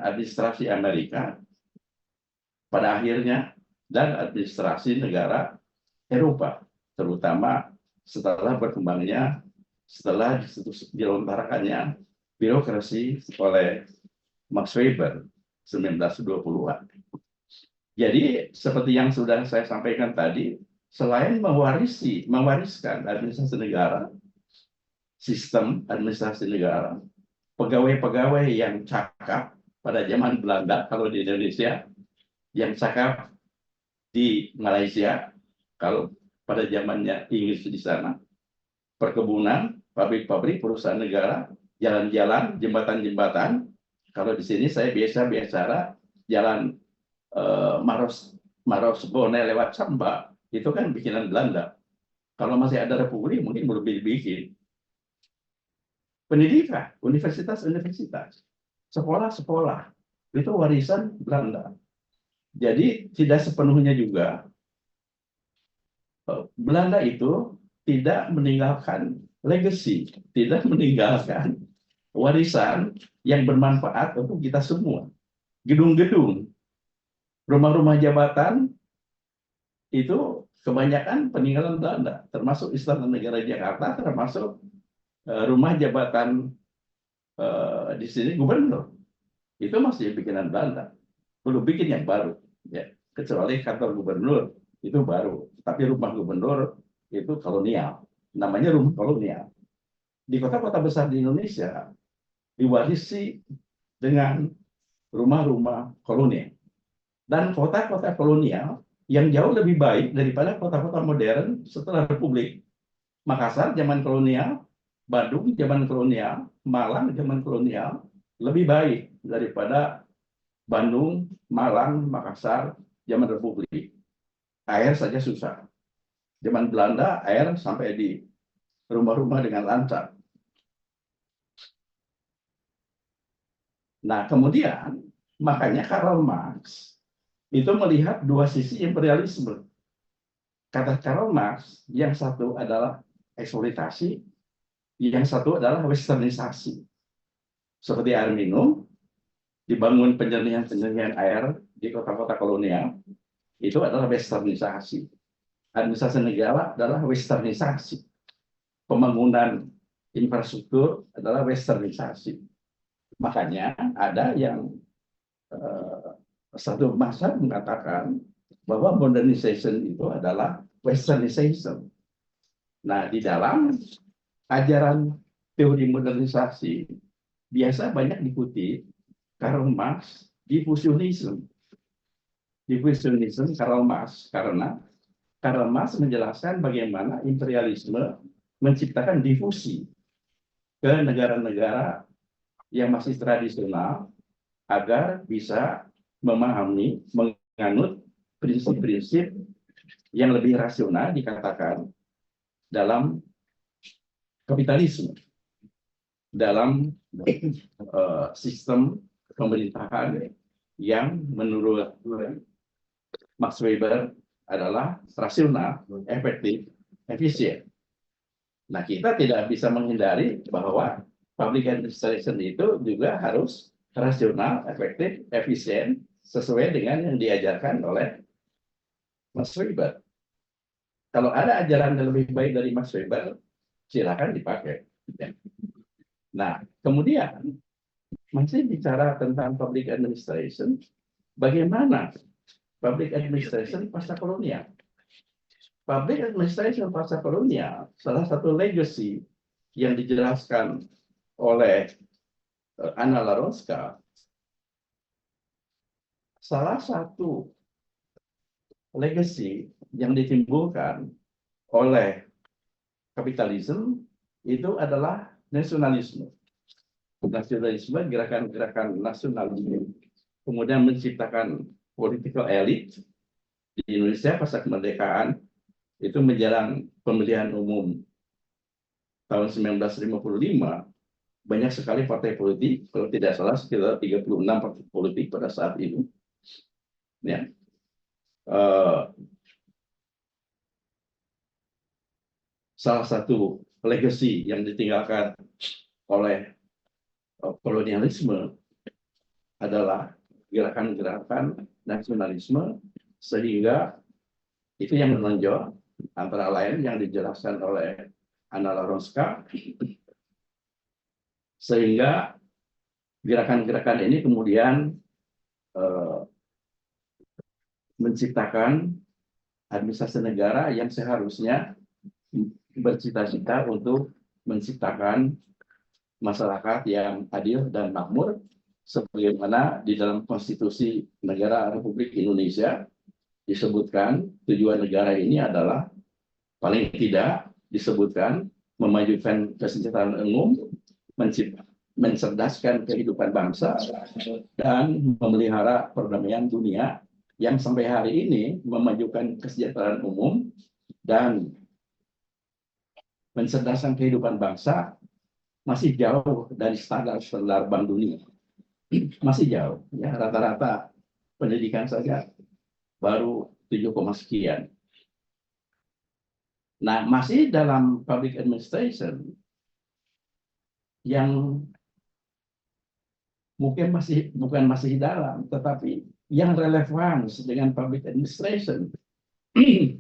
administrasi Amerika pada akhirnya dan administrasi negara Eropa, terutama setelah berkembangnya, setelah dilontarkannya birokrasi oleh Max Weber 1920-an. Jadi seperti yang sudah saya sampaikan tadi, selain mewariskan administrasi negara, sistem administrasi negara, pegawai-pegawai yang cakap pada zaman Belanda, kalau di Indonesia, yang cakap di Malaysia, kalau pada zamannya Inggris di sana, perkebunan, pabrik-pabrik, perusahaan negara, jalan-jalan, jembatan-jembatan. Kalau di sini saya biasa bicara jalan Maros Bone lewat Samba, itu kan bikinan Belanda. Kalau masih ada Republik, mungkin belum dibikin. Pendidikan, universitas-universitas, sekolah-sekolah, itu warisan Belanda. Jadi tidak sepenuhnya juga Belanda itu tidak meninggalkan legacy, tidak meninggalkan warisan yang bermanfaat untuk kita semua. Gedung-gedung, rumah-rumah jabatan itu kebanyakan peninggalan Belanda, termasuk Istana Negara Jakarta, termasuk rumah jabatan di sini gubernur. Itu masih bikinan Belanda, belum bikin yang baru, ya. Kecuali kantor gubernur itu baru, tapi rumah gubernur itu kolonial, namanya rumah kolonial. Di kota-kota besar di Indonesia diwarisi dengan rumah-rumah kolonial, dan kota-kota kolonial yang jauh lebih baik daripada kota-kota modern setelah Republik. Makassar zaman kolonial, Bandung zaman kolonial, Malang zaman kolonial lebih baik daripada Bandung, Malang, Makassar zaman Republik. Air saja susah. Zaman Belanda air sampai di rumah-rumah dengan lancar. Nah, kemudian makanya Karl Marx itu melihat dua sisi imperialisme. Kata Karl Marx, yang satu adalah eksploitasi, yang satu adalah westernisasi. Seperti air minum, dibangun penjernihan air di kota-kota kolonial, itu adalah westernisasi. Administrasi negara adalah westernisasi. Pembangunan infrastruktur adalah westernisasi. Makanya ada yang satu masa mengatakan bahwa modernization itu adalah westernization. Nah, di dalam ajaran teori modernisasi biasa banyak dikutip Karl Marx diffusionism. Diffusionism Karl Marx, karena Karl Marx menjelaskan bagaimana imperialisme menciptakan difusi ke negara-negara yang masih tradisional agar bisa memahami, menganut prinsip-prinsip yang lebih rasional dikatakan dalam kapitalisme, dalam sistem pemerintahan yang menurut Max Weber adalah rasional, efektif, efisien. Nah, kita tidak bisa menghindari bahwa public administration itu juga harus rasional, efektif, efisien, sesuai dengan yang diajarkan oleh Max Weber. Kalau ada ajaran yang lebih baik dari Max Weber, silakan dipakai. Nah, kemudian masih bicara tentang public administration, bagaimana public administration pasca kolonial? Public administration pasca kolonial, salah satu legacy yang dijelaskan oleh Anna Laronska, salah satu legacy yang ditimbulkan oleh kapitalisme itu adalah nasionalisme. Nasionalisme, gerakan-gerakan nasionalisme, kemudian menciptakan political elite di Indonesia pasca kemerdekaan itu menjelang pemilihan umum tahun 1955, banyak sekali partai politik, kalau tidak salah sekitar 36 partai politik pada saat itu. Ya. Salah satu legacy yang ditinggalkan oleh kolonialisme adalah gerakan-gerakan nasionalisme, sehingga itu yang menonjol antara lain yang dijelaskan oleh Anna Laronska, sehingga gerakan-gerakan ini kemudian menciptakan administrasi negara yang seharusnya bercita-cita untuk menciptakan masyarakat yang adil dan makmur, sebagaimana di dalam Konstitusi Negara Republik Indonesia disebutkan tujuan negara ini adalah paling tidak disebutkan memajukan kesejahteraan umum, mencerdaskan kehidupan bangsa, dan memelihara perdamaian dunia, yang sampai hari ini memajukan kesejahteraan umum dan mencerdaskan kehidupan bangsa masih jauh dari standar-standar Bank Dunia. Masih jauh, ya, rata-rata pendidikan saja baru 7, sekian. Nah, masih dalam public administration yang mungkin bukan masih dalam, tetapi yang relevan dengan public administration,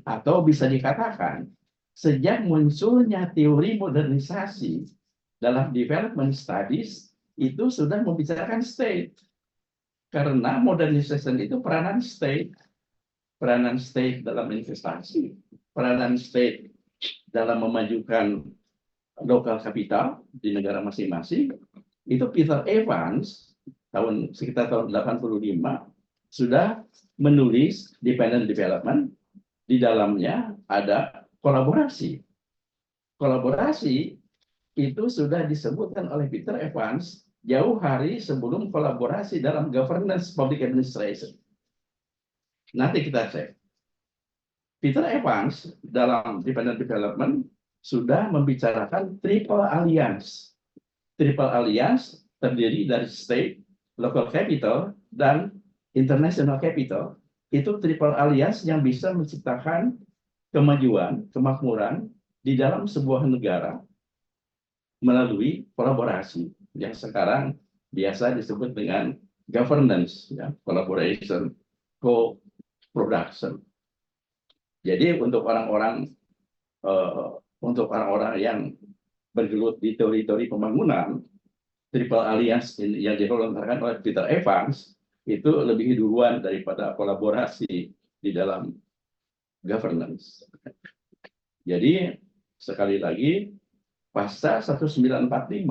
atau bisa dikatakan sejak munculnya teori modernisasi dalam development studies itu sudah membicarakan state, karena modernization itu peranan state dalam investasi, peranan state dalam memajukan lokal kapital di negara masing-masing. Itu Peter Evans sekitar tahun 85 sudah menulis dependent development. Di dalamnya ada kolaborasi. Kolaborasi itu sudah disebutkan oleh Peter Evans jauh hari sebelum kolaborasi dalam governance public administration. Nanti kita cek. Peter Evans dalam dependent development sudah membicarakan triple alliance. Triple alliance terdiri dari state, local capital, dan international capital. Itu triple alliance yang bisa menciptakan kemajuan, kemakmuran di dalam sebuah negara melalui kolaborasi yang sekarang biasa disebut dengan governance, ya, collaboration, co-production. Jadi untuk orang-orang yang bergelut di teori-teori pembangunan, triple alliance yang dilontarkan oleh Peter Evans itu lebih duluan daripada kolaborasi di dalam governance. Jadi sekali lagi pasca 1945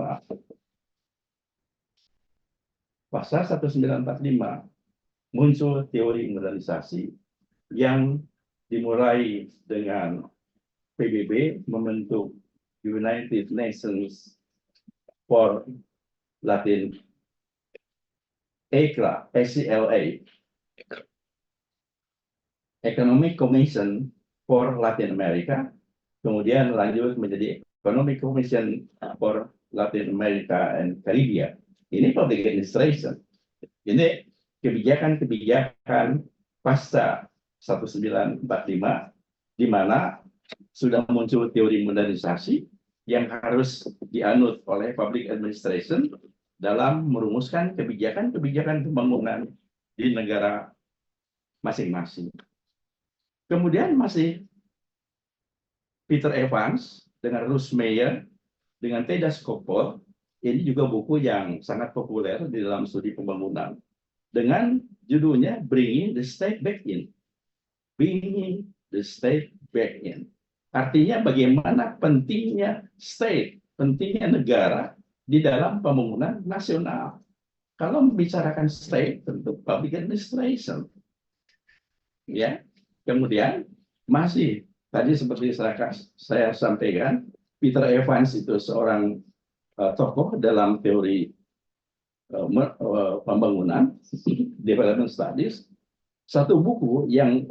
muncul teori modernisasi yang dimulai dengan PBB membentuk United Nations for Latin ECLA, Economic Commission for Latin America, kemudian lanjut menjadi Economic Commission for Latin America and Caribbean. Ini public administration. Ini kebijakan-kebijakan pasca 1945, di mana sudah muncul teori modernisasi yang harus dianut oleh public administration dalam merumuskan kebijakan-kebijakan pembangunan di negara masing-masing. Kemudian masih Peter Evans dengan Russ Meyer dengan Teda Skocpol, ini juga buku yang sangat populer di dalam studi pembangunan dengan judulnya Bringing the State Back In. Bringing the State Back In. Artinya bagaimana pentingnya state, pentingnya negara di dalam pembangunan nasional. Kalau membicarakan state, tentu public administration. Ya, kemudian masih tadi seperti saya sampaikan, Peter Evans itu seorang tokoh dalam teori pembangunan, development studies. Satu buku yang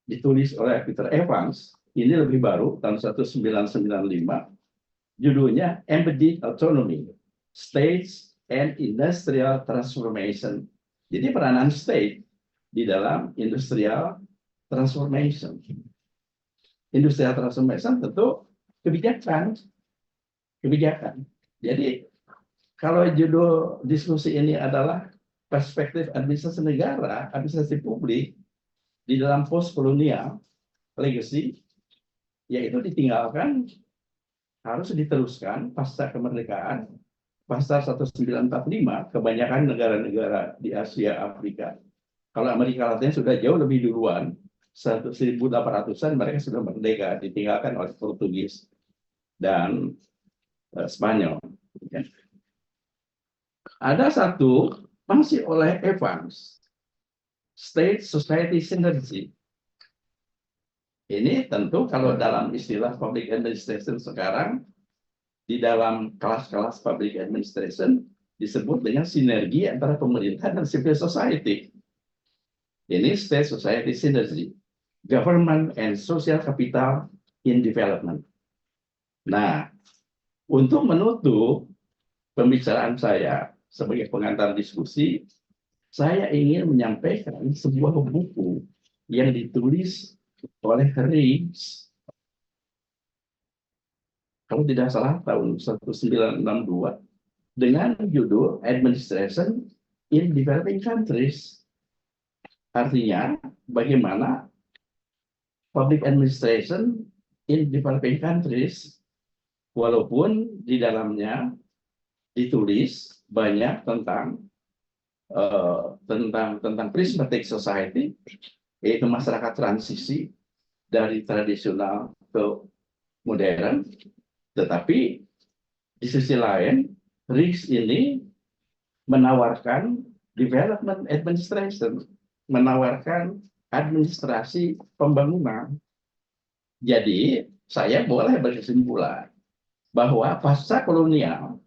ditulis oleh Peter Evans, ini lebih baru, tahun 1995, judulnya Embedded Autonomy, States and Industrial Transformation. Jadi peranan state di dalam industrial transformation. Industrial transformation tentu kebijakan. Jadi kalau judul diskusi ini adalah perspektif administrasi negara, administrasi publik di dalam post kolonial legacy, yaitu ditinggalkan, harus diteruskan pasca kemerdekaan, pasca 1945, kebanyakan negara-negara di Asia, Afrika. Kalau Amerika Latin sudah jauh lebih duluan, 1800-an mereka sudah merdeka, ditinggalkan oleh Portugis dan Spanyol. Ada satu masih oleh Evans, State Society Synergy. Ini tentu kalau dalam istilah public administration sekarang, di dalam kelas-kelas public administration disebut dengan sinergi antara pemerintah dan civil society. Ini State Society Synergy, Government and Social Capital in Development. Nah, untuk menutup pembicaraan saya sebagai pengantar diskusi, saya ingin menyampaikan sebuah buku yang ditulis oleh Riggs, kalau tidak salah tahun 1962, dengan judul Administration in Developing Countries. Artinya, bagaimana public administration in developing countries, walaupun di dalamnya ditulis banyak tentang prismatic society, yaitu masyarakat transisi dari tradisional ke modern, tetapi di sisi lain Riggs ini menawarkan development administration, menawarkan administrasi pembangunan. Jadi saya boleh berkesimpulan bahwa pasca kolonial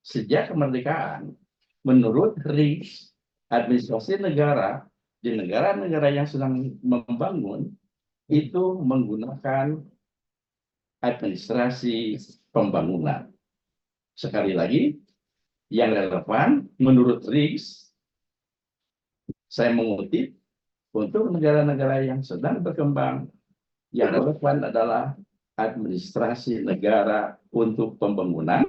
sejak kemerdekaan, menurut Riggs, administrasi negara di negara-negara yang sedang membangun itu menggunakan administrasi pembangunan. Sekali lagi, yang relevan menurut Riggs, saya mengutip, untuk negara-negara yang sedang berkembang, yang relevan adalah administrasi negara untuk pembangunan,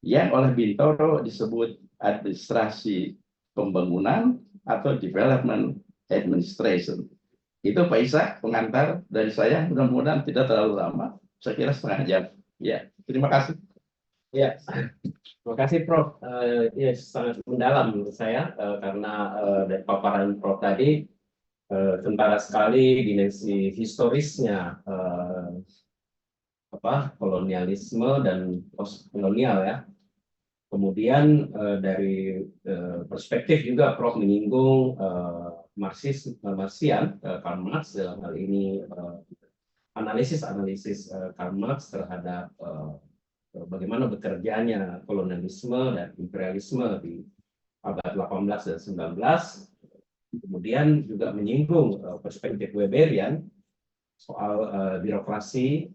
yang oleh Bintoro disebut administrasi pembangunan atau development administration. Itu Pak Ishak, pengantar dari saya, mudah-mudahan tidak terlalu lama, saya kira setengah jam. Ya, terima kasih. Ya, terima kasih Prof. Ya, sangat mendalam menurut saya karena dari paparan Prof tadi tentara sekali dimensi historisnya kolonialisme dan postkolonial ya. Kemudian dari perspektif juga Prof menyinggung Marxian, Karl Marx dalam hal ini analisis Karl Marx terhadap bagaimana bekerjanya kolonialisme dan imperialisme di abad 18 dan 19. Kemudian juga menyinggung perspektif Weberian soal birokrasi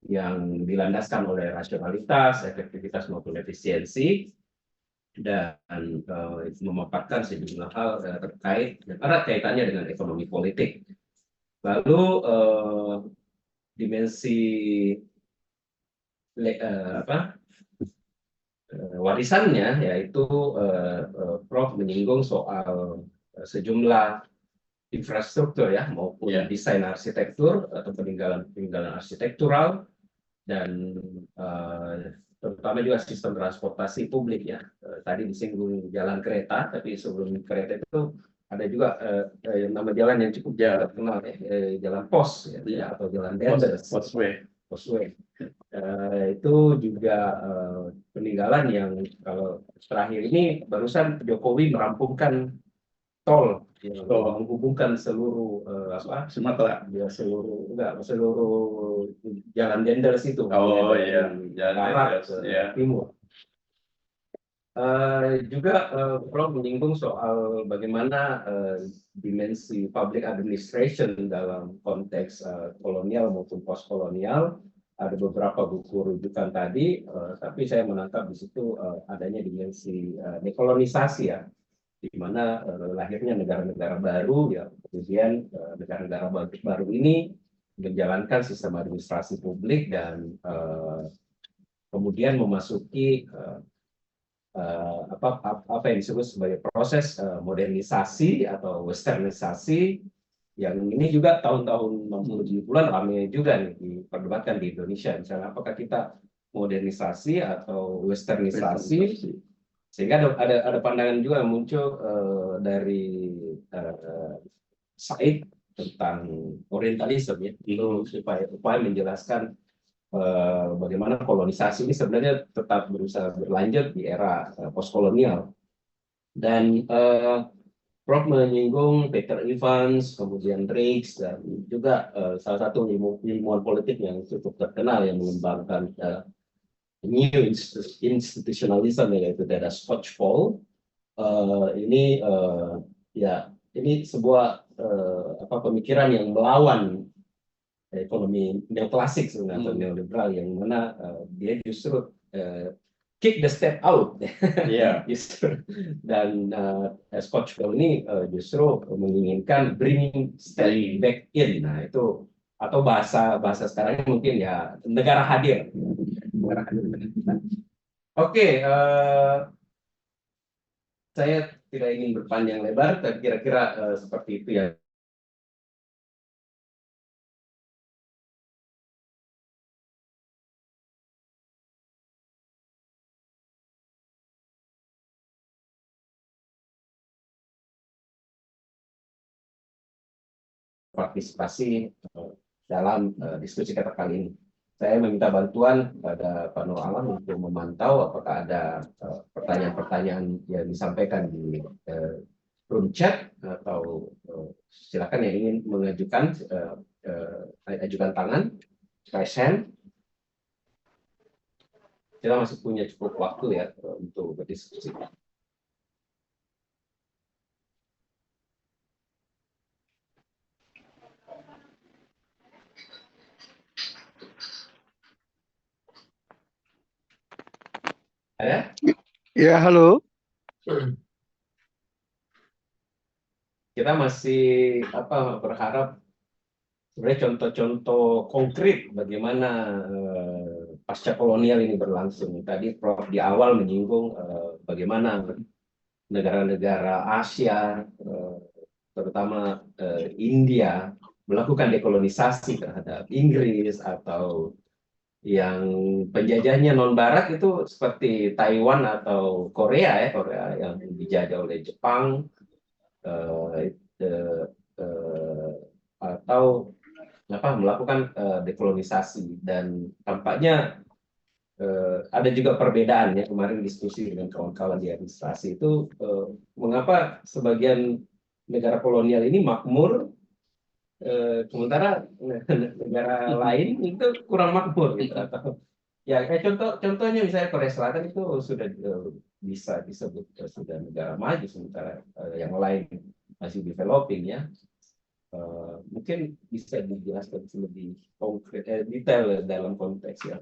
yang dilandaskan oleh rasionalitas, efektivitas maupun efisiensi, dan memaparkan sejumlah hal terkait dan erat kaitannya dengan ekonomi politik. Lalu dimensi warisannya, yaitu Prof menyinggung soal sejumlah infrastruktur ya, maupun desain arsitektur atau peninggalan arsitektural, dan terutama juga sistem transportasi publik ya. Tadi disinggung jalan kereta, tapi sebelum kereta itu ada juga nama jalan yang cukup terkenal ya, jalan pos ya, atau jalan Postway. Itu juga peninggalan yang kalau terakhir ini barusan Jokowi merampungkan tol yang menghubungkan seluruh Sumatera, ya seluruh jalan Dendels itu. Oh iya, jalan barat ke timur. Juga Prof menyinggung soal bagaimana dimensi public administration dalam konteks kolonial maupun postkolonial. Ada beberapa buku rujukan tadi, tapi saya menangkap di situ adanya dimensi dekolonisasi ya, di mana lahirnya negara-negara baru ya, kemudian negara-negara baru ini menjalankan sistem administrasi publik dan kemudian memasuki apa yang disebut sebagai proses modernisasi atau westernisasi yang ini juga tahun-tahun 60-70-an ramai juga nih diperdebatkan di Indonesia. Misalnya apakah kita modernisasi atau westernisasi, sehingga ada pandangan juga yang muncul dari Said tentang orientalisme ya, itu upaya menjelaskan bagaimana kolonisasi ini sebenarnya tetap berusaha berlanjut di era postkolonial. Dan Prof menyinggung Peter Evans, kemudian Rijks, dan juga salah satu ilmuwan politik yang cukup terkenal yang mengembangkan new institutionalism, yaitu dari Skocpol. Ini sebuah pemikiran yang melawan ekonomi neoklasik sebenarnya, atau neoliberal, yang mana dia justru kick the step out. Justru. Dan Skocpol ini justru menginginkan bringing step back in. Nah itu, atau bahasa sekarang mungkin ya negara hadir. Oke, saya tidak ingin berpanjang lebar, tapi kira-kira seperti itu ya. Partisipasi dalam diskusi kita kali ini. Saya meminta bantuan pada Pak Nur Alam untuk memantau apakah ada pertanyaan-pertanyaan yang disampaikan di room chat, atau silakan yang ingin mengajukan ajukan tangan, raise hand. Kita masih punya cukup waktu ya untuk berdiskusi. Ada? Ya, halo. Kita masih berharap sebenarnya contoh-contoh konkret bagaimana pasca kolonial ini berlangsung. Tadi Prof di awal menyinggung bagaimana negara-negara Asia, terutama India, melakukan dekolonisasi terhadap Inggris, atau yang penjajahnya non Barat itu seperti Taiwan atau Korea yang dijajah oleh Jepang, atau melakukan dekolonisasi. Dan tampaknya ada juga perbedaan ya, kemarin diskusi dengan kawan-kawan di administrasi itu, mengapa sebagian negara kolonial ini makmur, sementara negara lain itu kurang makmur gitu. Atau ya kayak contohnya misalnya Korea Selatan itu sudah bisa disebut sudah negara maju, sementara yang lain masih developing ya. Mungkin bisa dijelaskan lebih konkret, detail dalam konteks ya,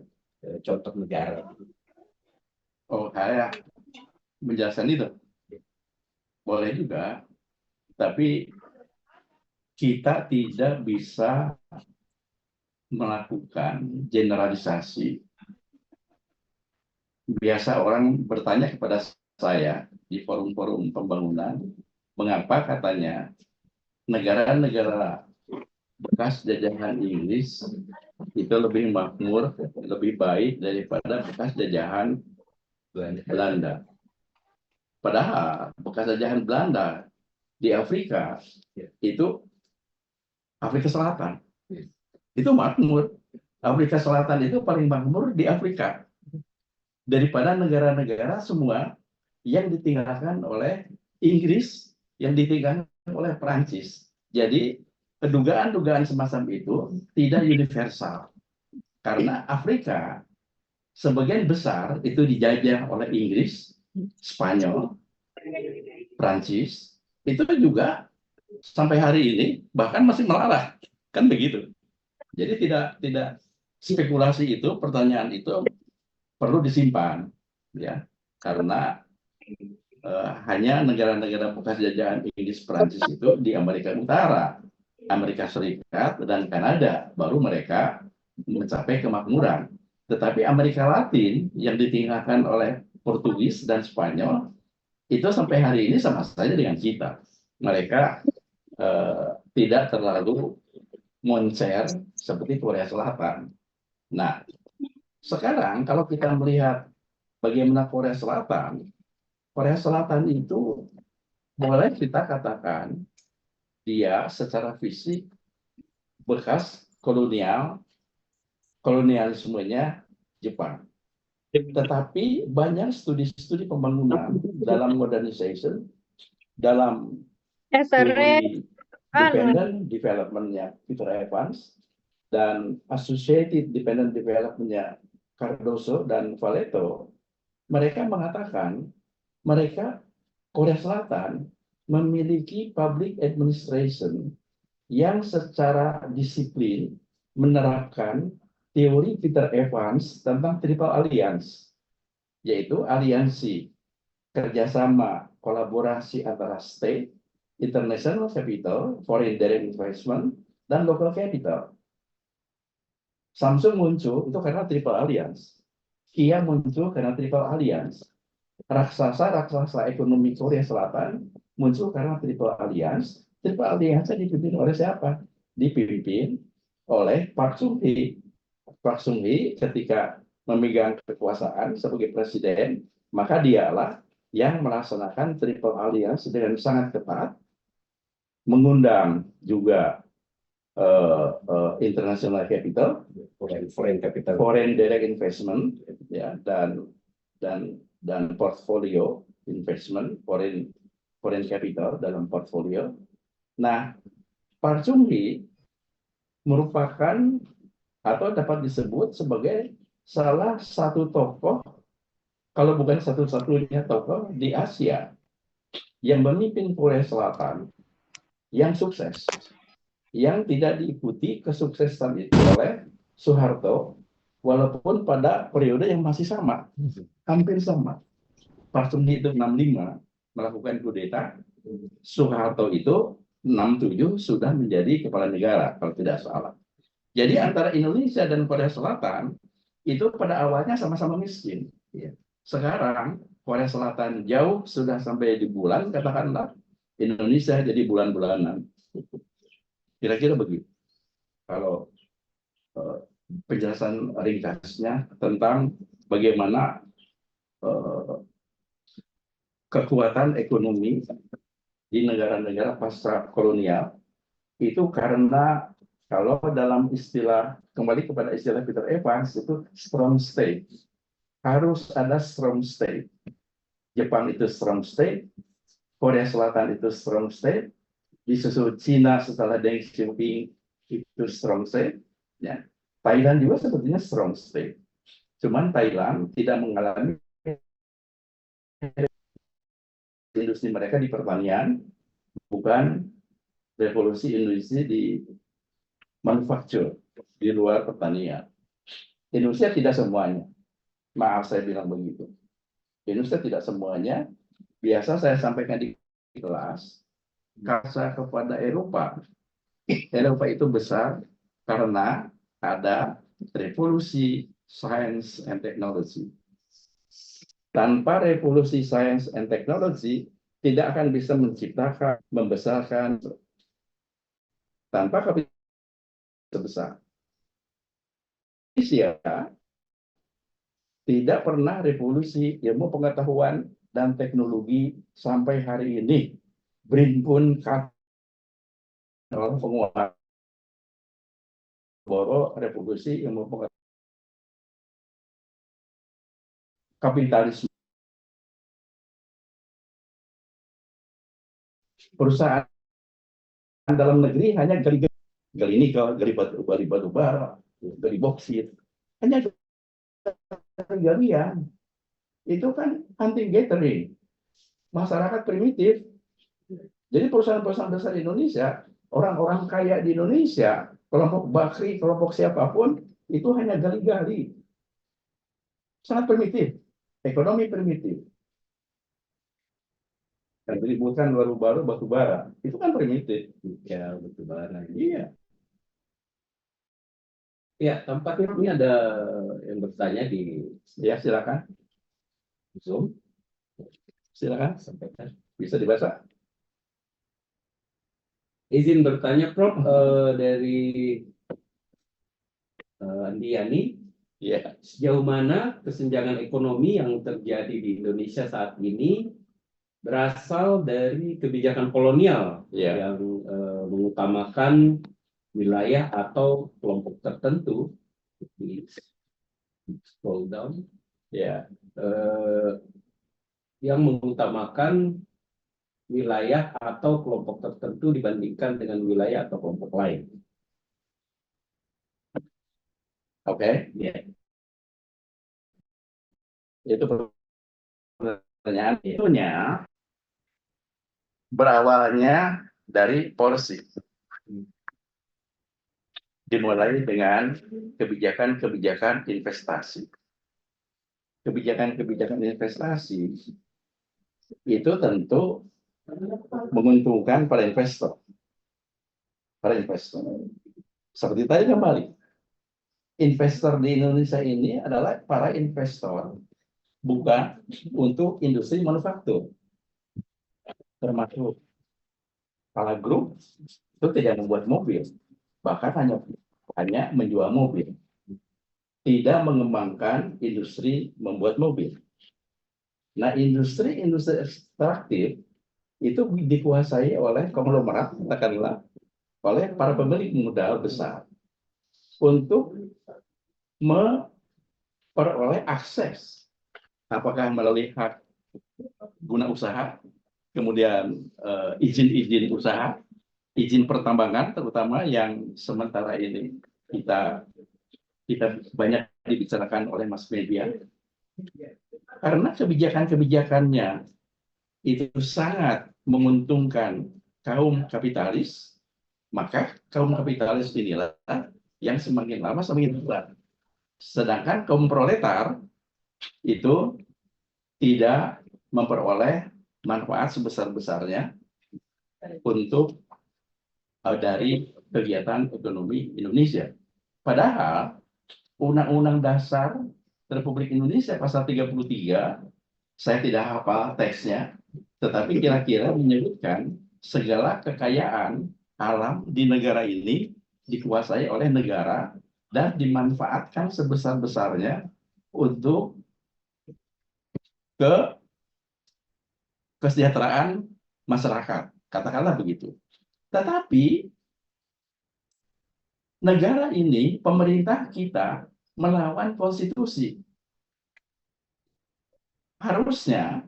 contoh negara. Oh, saya menjelaskan itu boleh juga, tapi kita tidak bisa melakukan generalisasi. Biasa orang bertanya kepada saya di forum-forum pembangunan, mengapa katanya negara-negara bekas jajahan Inggris itu lebih makmur, lebih baik daripada bekas jajahan Belanda. Padahal bekas jajahan Belanda di Afrika itu Afrika Selatan itu makmur. Afrika Selatan itu paling makmur di Afrika daripada negara-negara semua yang ditinggalkan oleh Inggris, yang ditinggalkan oleh Perancis. Jadi dugaan-dugaan semacam itu tidak universal, karena Afrika sebagian besar itu dijajah oleh Inggris, Spanyol, Perancis. Itu juga sampai hari ini bahkan masih melarat, kan begitu. Jadi tidak spekulasi itu, pertanyaan itu perlu disimpan ya, karena hanya negara-negara bekas jajahan Inggris, Perancis itu di Amerika Utara, Amerika Serikat, dan Kanada baru mereka mencapai kemakmuran. Tetapi Amerika Latin yang ditinggalkan oleh Portugis dan Spanyol itu sampai hari ini sama saja dengan kita. Mereka tidak terlalu moncer seperti Korea Selatan. Nah, sekarang kalau kita melihat bagaimana Korea Selatan itu boleh kita katakan dia secara fisik bekas kolonialismenya Jepang. Tetapi banyak studi-studi pembangunan dalam modernization, dalam teori dependent development-nya Peter Evans dan associated dependent development-nya Cardoso dan Valeto, mereka mengatakan Korea Selatan memiliki public administration yang secara disiplin menerapkan teori Peter Evans tentang Triple Alliance, yaitu aliansi kerjasama kolaborasi antara state, international capital, foreign direct investment, dan local capital. Samsung muncul itu karena Triple Alliance. Kia muncul karena Triple Alliance. Raksasa ekonomi Korea Selatan muncul karena Triple Alliance. Triple Alliance dipimpin oleh siapa? Dipimpin oleh Park Chung-hee. Park Chung-hee ketika memegang kekuasaan sebagai presiden, maka dialah yang melaksanakan Triple Alliance dengan sangat ketat, mengundang juga international capital, foreign direct investment, ya, dan portfolio investment, foreign capital dalam portfolio. Nah, Park Chung-hee merupakan atau dapat disebut sebagai salah satu tokoh, kalau bukan satu-satunya tokoh di Asia yang memimpin Korea Selatan yang sukses, yang tidak diikuti kesuksesan itu oleh Soeharto, walaupun pada periode yang masih sama, hampir sama. Park Chung-hee itu 65 melakukan kudeta, Soeharto itu 67 sudah menjadi kepala negara, kalau tidak salah. Jadi antara Indonesia dan Korea Selatan itu pada awalnya sama-sama miskin. Sekarang Korea Selatan jauh sudah sampai di bulan, katakanlah Indonesia jadi bulan-bulanan. Kira-kira begitu. Kalau penjelasan ringkasnya tentang bagaimana kekuatan ekonomi di negara-negara pasca kolonial itu karena kalau dalam istilah, kembali kepada istilah Peter Evans, itu strong state. Harus ada strong state. Jepang itu strong state, Korea Selatan itu strong state, disusul Cina setelah Deng Xiaoping itu strong state. Ya. Thailand juga sebetulnya strong state. Cuman Thailand tidak mengalami industri mereka di pertanian, bukan revolusi industri di manufaktur di luar pertanian. Indonesia tidak semuanya. Maaf saya bilang begitu. Indonesia tidak semuanya. Biasa saya sampaikan di kelas, kasa kepada Eropa. Eropa itu besar karena ada revolusi science and technology. Tanpa revolusi science and technology, tidak akan bisa menciptakan, membesarkan, tanpa kapitalisme sebesar. Indonesia tidak pernah revolusi ilmu pengetahuan dan teknologi sampai hari ini. BRIN pun penguasa boro revolusi ilmu pengetahuan kapitalisme. Perusahaan dalam negeri hanya gali nikel, gali batu bara, gali boksit, hanya galian. Itu kan hunting gathering, masyarakat primitif. Jadi perusahaan-perusahaan besar di Indonesia, orang-orang kaya di Indonesia, kelompok Bakri, kelompok siapapun, itu hanya gali-gali. Sangat primitif, ekonomi primitif. Yang diributkan baru-baru batu bara, itu kan primitif. Ya, batu bara. Iya. Ya, tampaknya ini ada yang bertanya di. Ya, silakan. Zoom, Silakan, sampaikan. bisa dibaca. Izin bertanya, Prof, dari Andi Yani, Ya, sejauh mana kesenjangan ekonomi yang terjadi di Indonesia saat ini berasal dari kebijakan kolonial ya, yang mengutamakan wilayah atau kelompok tertentu, di scroll down, ya. eh, yang mengutamakan wilayah atau kelompok tertentu dibandingkan dengan wilayah atau kelompok lain. Oke, Ya, itu pertanyaan. ya, Itunya berawalnya dari policy. Dimulai dengan kebijakan-kebijakan investasi. Kebijakan-kebijakan investasi itu tentu menguntungkan para investor. Para investor. Seperti tadi kembali, investor di Indonesia ini adalah para investor, bukan untuk industri manufaktur. Termasuk Pala Group itu tidak membuat mobil, bahkan hanya menjual mobil, tidak mengembangkan industri membuat mobil. Nah, industri ekstraktif itu dikuasai oleh konglomerat, katakanlah, oleh para pemilik modal besar untuk memperoleh akses, apakah melalui hak guna usaha, kemudian izin-izin usaha, izin pertambangan, terutama yang sementara ini kita banyak dibicarakan oleh mass media, karena kebijakan-kebijakannya itu sangat menguntungkan kaum kapitalis, maka kaum kapitalis inilah yang semakin lama semakin besar. Sedangkan kaum proletar itu tidak memperoleh manfaat sebesar-besarnya untuk dari kegiatan ekonomi Indonesia. Padahal Undang-Undang Dasar Republik Indonesia pasal 33, saya tidak hafal teksnya, tetapi kira-kira menyebutkan segala kekayaan alam di negara ini dikuasai oleh negara dan dimanfaatkan sebesar-besarnya untuk kesejahteraan masyarakat. Katakanlah begitu. Tetapi negara ini, pemerintah kita melawan konstitusi. Harusnya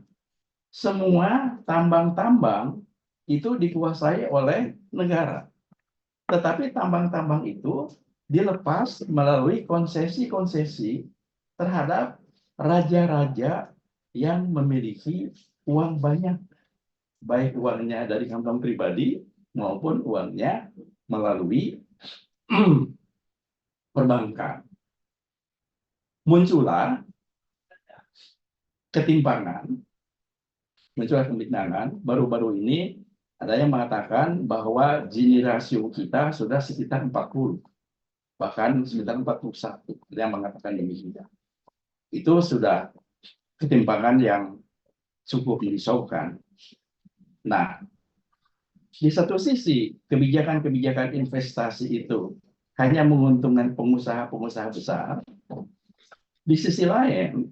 semua tambang-tambang itu dikuasai oleh negara. Tetapi tambang-tambang itu dilepas melalui konsesi-konsesi terhadap raja-raja yang memiliki uang banyak, baik uangnya dari kantong pribadi maupun uangnya melalui perbankan. Muncullah ketimpangan, baru-baru ini ada yang mengatakan bahwa Gini rasio kita sudah sekitar 40, bahkan sekitar 41, ada yang mengatakan demikian. Itu sudah ketimpangan yang cukup merisaukan. Nah, di satu sisi kebijakan-kebijakan investasi itu hanya menguntungkan pengusaha-pengusaha besar, di sisi lain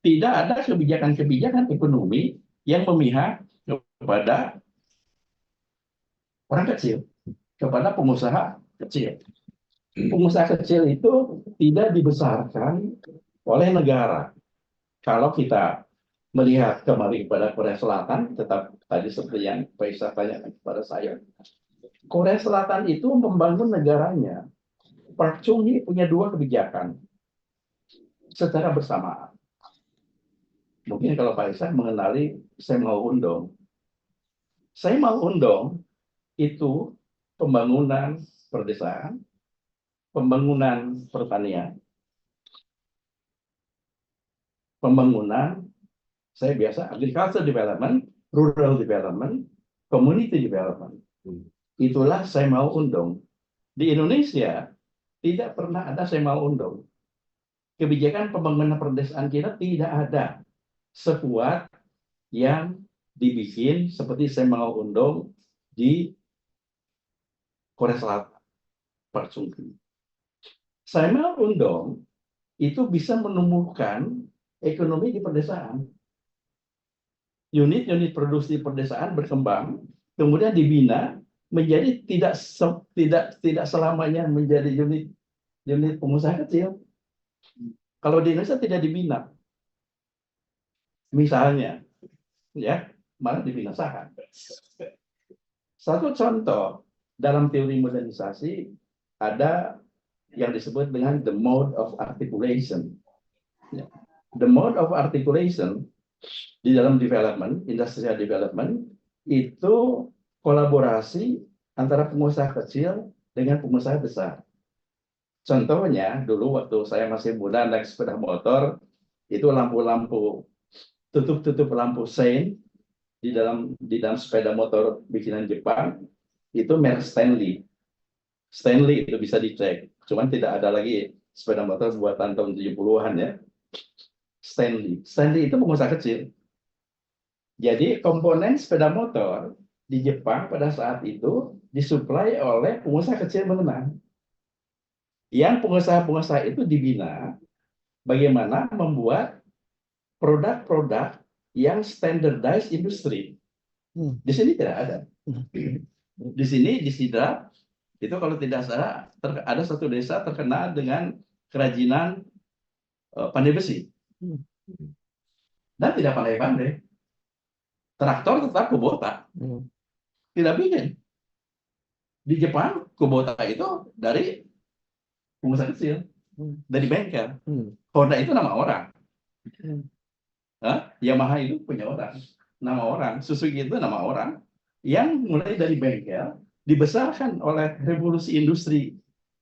tidak ada kebijakan-kebijakan ekonomi yang memihak kepada orang kecil, kepada pengusaha kecil. Pengusaha kecil itu tidak dibesarkan oleh negara. Kalau kita melihat kembali kepada Korea Selatan, tetap tadi seperti yang Faisal tanyakan kepada saya, Korea Selatan itu membangun negaranya. Park Chung-hee punya dua kebijakan secara bersamaan. Mungkin kalau Pak Isan mengenali Semau Undong. Semau Undong itu pembangunan perdesaan, pembangunan pertanian, pembangunan, saya biasa agriculture development, rural development, community development. Itulah Semau Undong. Di Indonesia tidak pernah ada Semau Undong. Kebijakan pembangunan perdesaan kita tidak ada. sekuat yang dibikin seperti Sam Undong di Korea Selatan, Pak Sungki. Sam Undong itu bisa menumbuhkan ekonomi di pedesaan. Unit-unit produksi pedesaan berkembang, kemudian dibina menjadi tidak selamanya menjadi unit pengusaha kecil. Kalau di Indonesia tidak dibina, misalnya, ya malah dibinasakan. Satu contoh dalam teori modernisasi ada yang disebut dengan the mode of articulation. The mode of articulation di dalam development, industrial development, itu kolaborasi antara pengusaha kecil dengan pengusaha besar. Contohnya, dulu waktu saya masih muda naik sepeda motor, itu lampu-lampu, tutup-tutup lampu sein di dalam sepeda motor bikinan Jepang, itu merek Stanley. Stanley itu bisa dicek, cuman tidak ada lagi sepeda motor buatan tahun 70-an ya. Stanley itu pengusaha kecil. Jadi komponen sepeda motor di Jepang pada saat itu disuplai oleh pengusaha kecil menengah. Yang pengusaha-pengusaha itu dibina bagaimana membuat produk-produk yang standardized industri. Di sini tidak ada. Di sini di Sidrap itu kalau tidak salah ada satu desa terkenal dengan kerajinan pandai besi. Dan tidak pandai-pandai. Traktor tetap Kubota. Tidak bikin. Di Jepang, Kubota itu dari pengusaha kecil. Dari bengkel. Honda itu nama orang. Yamaha itu punya orang. Nama orang. Suzuki itu nama orang. Yang mulai dari bengkel, dibesarkan oleh revolusi industri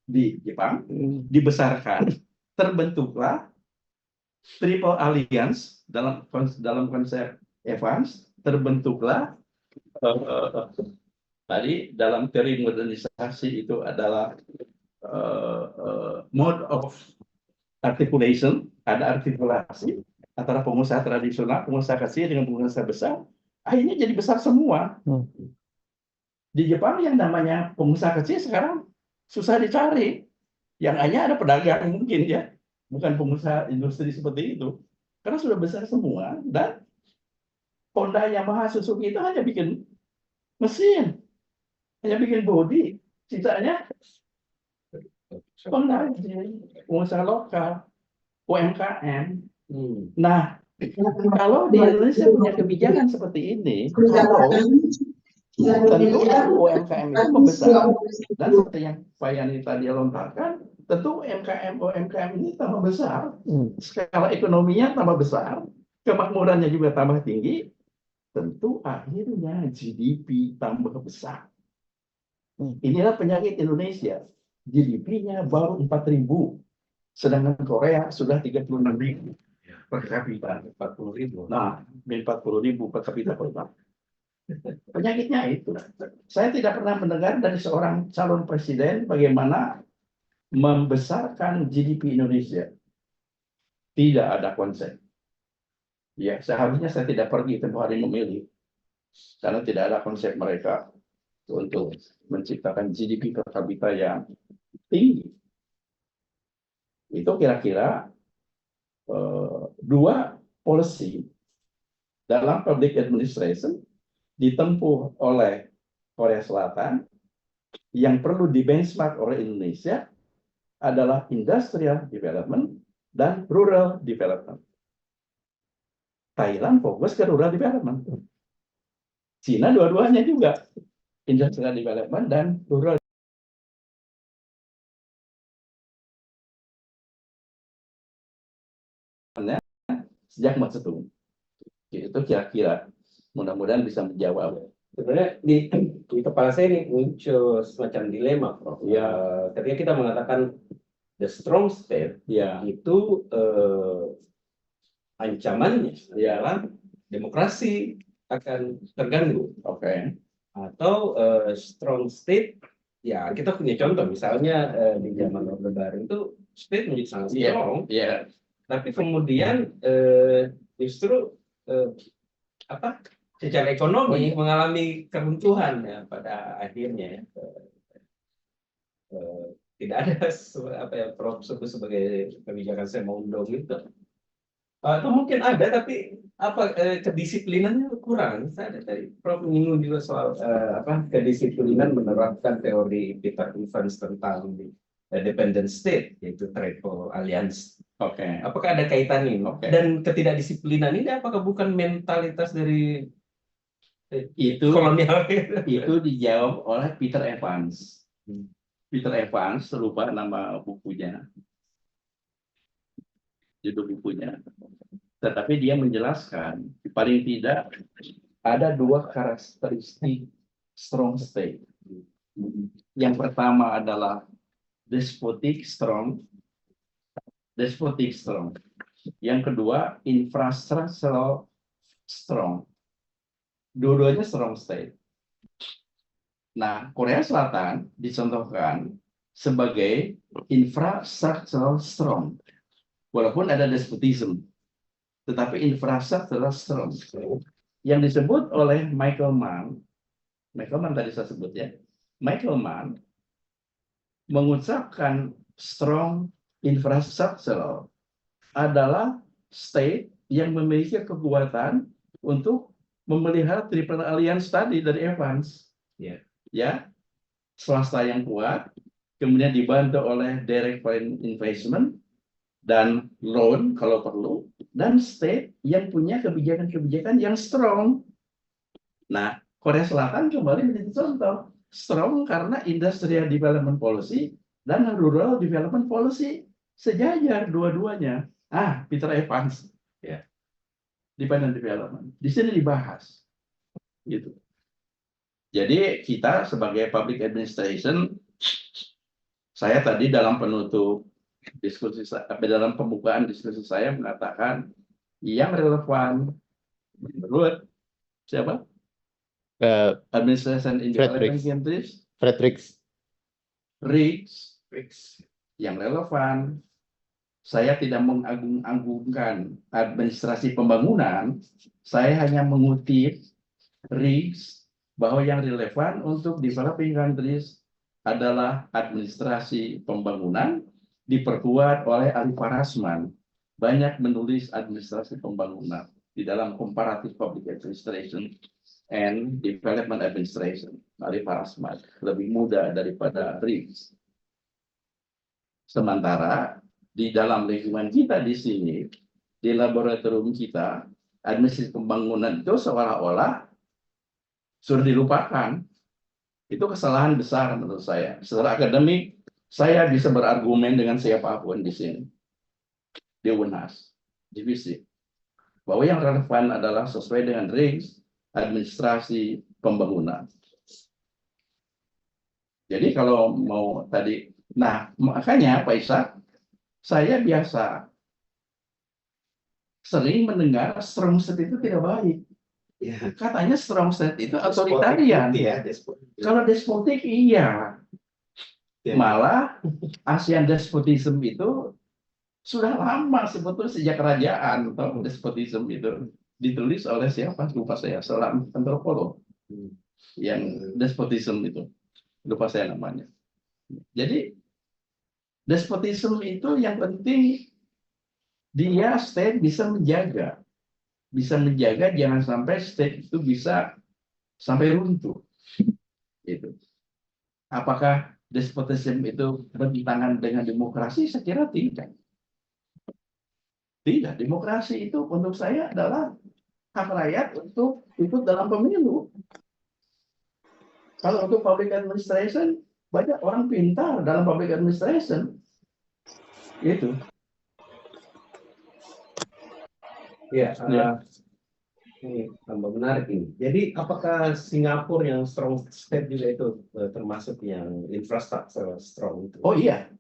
di Jepang. Dibesarkan, terbentuklah Triple Alliance dalam konsep Evans, terbentuklah tadi dalam teori modernisasi itu adalah mode of articulation, ada artikulasi antara pengusaha tradisional, pengusaha kecil dengan pengusaha besar, akhirnya jadi besar semua. Di Jepang yang namanya pengusaha kecil sekarang susah dicari, yang hanya ada pedagang mungkin ya, bukan pengusaha industri seperti itu, karena sudah besar semua. Dan Honda, Yamaha, Suzuki itu hanya bikin mesin, hanya bikin bodi, sisanya pengusaha lokal, UMKM. Nah, kalau di Indonesia punya kebijakan seperti ini, tentu UMKM itu membesar, dan seperti yang Pak Yani tadi lontarkan, tentu UMKM ini tambah besar, skala ekonominya tambah besar, kemakmurannya juga tambah tinggi, tentu akhirnya GDP tambah besar. Inilah penyakit Indonesia. GDP-nya baru 4.000, sedangkan Korea sudah 36.000 per kapita. 40.000. Nah, 40.000 per kapita per tahun. Penyakitnya itu. Saya tidak pernah mendengar dari seorang calon presiden bagaimana membesarkan GDP Indonesia. Tidak ada konsep. Ya, seharusnya saya tidak pergi tempoh hari memilih, karena tidak ada konsep mereka untuk menciptakan GDP per kapita yang tinggi. Itu kira-kira dua policy dalam public administration ditempuh oleh Korea Selatan yang perlu dibenchmark oleh Indonesia adalah industrial development dan rural development. Thailand fokus ke rural development. Cina dua-duanya juga industrial development dan rural sejak Mao Zedong. Itu kira-kira, mudah-mudahan bisa menjawab. Sebenarnya di kepala saya ini muncul semacam dilema, Prof. Ya. Ketika kita mengatakan the strong state, Ya. itu ancamannya adalah demokrasi akan terganggu. Oke. Atau strong state, ya kita punya contoh, misalnya di zaman Orde Baru itu state menjadi sangat strong, Iya. tapi kemudian justru apa secara ekonomi mengalami keruntuhan ya pada akhirnya ya. Tidak ada apa ya Prof sebut sebagai kebijakan Semondong itu. Atau mungkin ada tapi apa kedisiplinannya kurang. Saya ada tadi Prof menyinggung juga soal apa kedisiplinan menerapkan teori Peter Evans tentang dependent state yaitu triple alliance. Oke. Apakah ada kaitan ini? Oke. Dan ketidakdisiplinan ini apakah bukan mentalitas dari Itu kolonial? itu dijawab oleh Peter Evans. Peter Evans, lupa nama bukunya, judul bukunya. Tetapi dia menjelaskan, paling tidak ada dua karakteristik strong state. Yang pertama adalah despotic strong. Yang kedua infrastructural strong. Dua-duanya strong state. Nah, Korea Selatan dicontohkan sebagai infrastructural strong. Walaupun ada despotism, tetapi infrastructural strong. Yang disebut oleh Michael Mann tadi saya sebut ya, Michael Mann mengucapkan strong infrastructural adalah state yang memiliki kekuatan untuk memelihara triple alliance tadi dari Evans. Ya, swasta yang kuat, kemudian dibantu oleh direct foreign investment dan loan kalau perlu, dan state yang punya kebijakan-kebijakan yang strong. Nah, Korea Selatan kembali menjadi contoh strong karena industrial development policy dan rural development policy sejajar dua-duanya. Peter Evans, ya, dependent development. Di sini dibahas, gitu. Jadi kita sebagai public administration, saya tadi dalam penutup diskusi, dalam pembukaan diskusi saya mengatakan yang relevan menurut siapa? Administration in developing countries, Riggs, yang relevan. Saya tidak mengagung-agungkan administrasi pembangunan, saya hanya mengutip Riggs bahwa yang relevan untuk developing countries adalah administrasi pembangunan diperkuat oleh Ali Parasman. Banyak menulis administrasi pembangunan di dalam Comparative Public Administration and Development Administration. Ali Parasman lebih muda daripada Riggs. Sementara di dalam lingkungan kita di sini, di laboratorium kita, administrasi pembangunan itu seolah-olah sudah dilupakan. Itu kesalahan besar menurut saya. Secara akademik, saya bisa berargumen dengan siapapun di sini. Di UNAS, divisi. Bahwa yang relevan adalah sesuai dengan Riggs, administrasi pembangunan. Jadi kalau mau tadi, nah makanya Pak Ishak, saya biasa sering mendengar strong state itu tidak baik. Ya, katanya strong state itu otoritarian. Ya, kalau despotik iya. Ya. Malah ASEAN despotism itu sudah lama sebetulnya sejak kerajaan atau despotism itu ditulis oleh siapa? Lupa saya, seorang antropolog yang despotism itu. Lupa saya namanya. Jadi despotism itu yang penting dia state bisa menjaga jangan sampai state itu bisa sampai runtuh. Itu. Apakah despotisme itu bertentangan dengan demokrasi? Saya kira tidak. Tidak. Demokrasi itu untuk saya adalah hak rakyat untuk ikut dalam pemilu. Kalau untuk public administration, banyak orang pintar dalam public administration. Itu. Ya, ini tambah menarik ini. Jadi apakah Singapura yang strong state juga itu termasuk yang infrastruktur strong itu? Oh iya,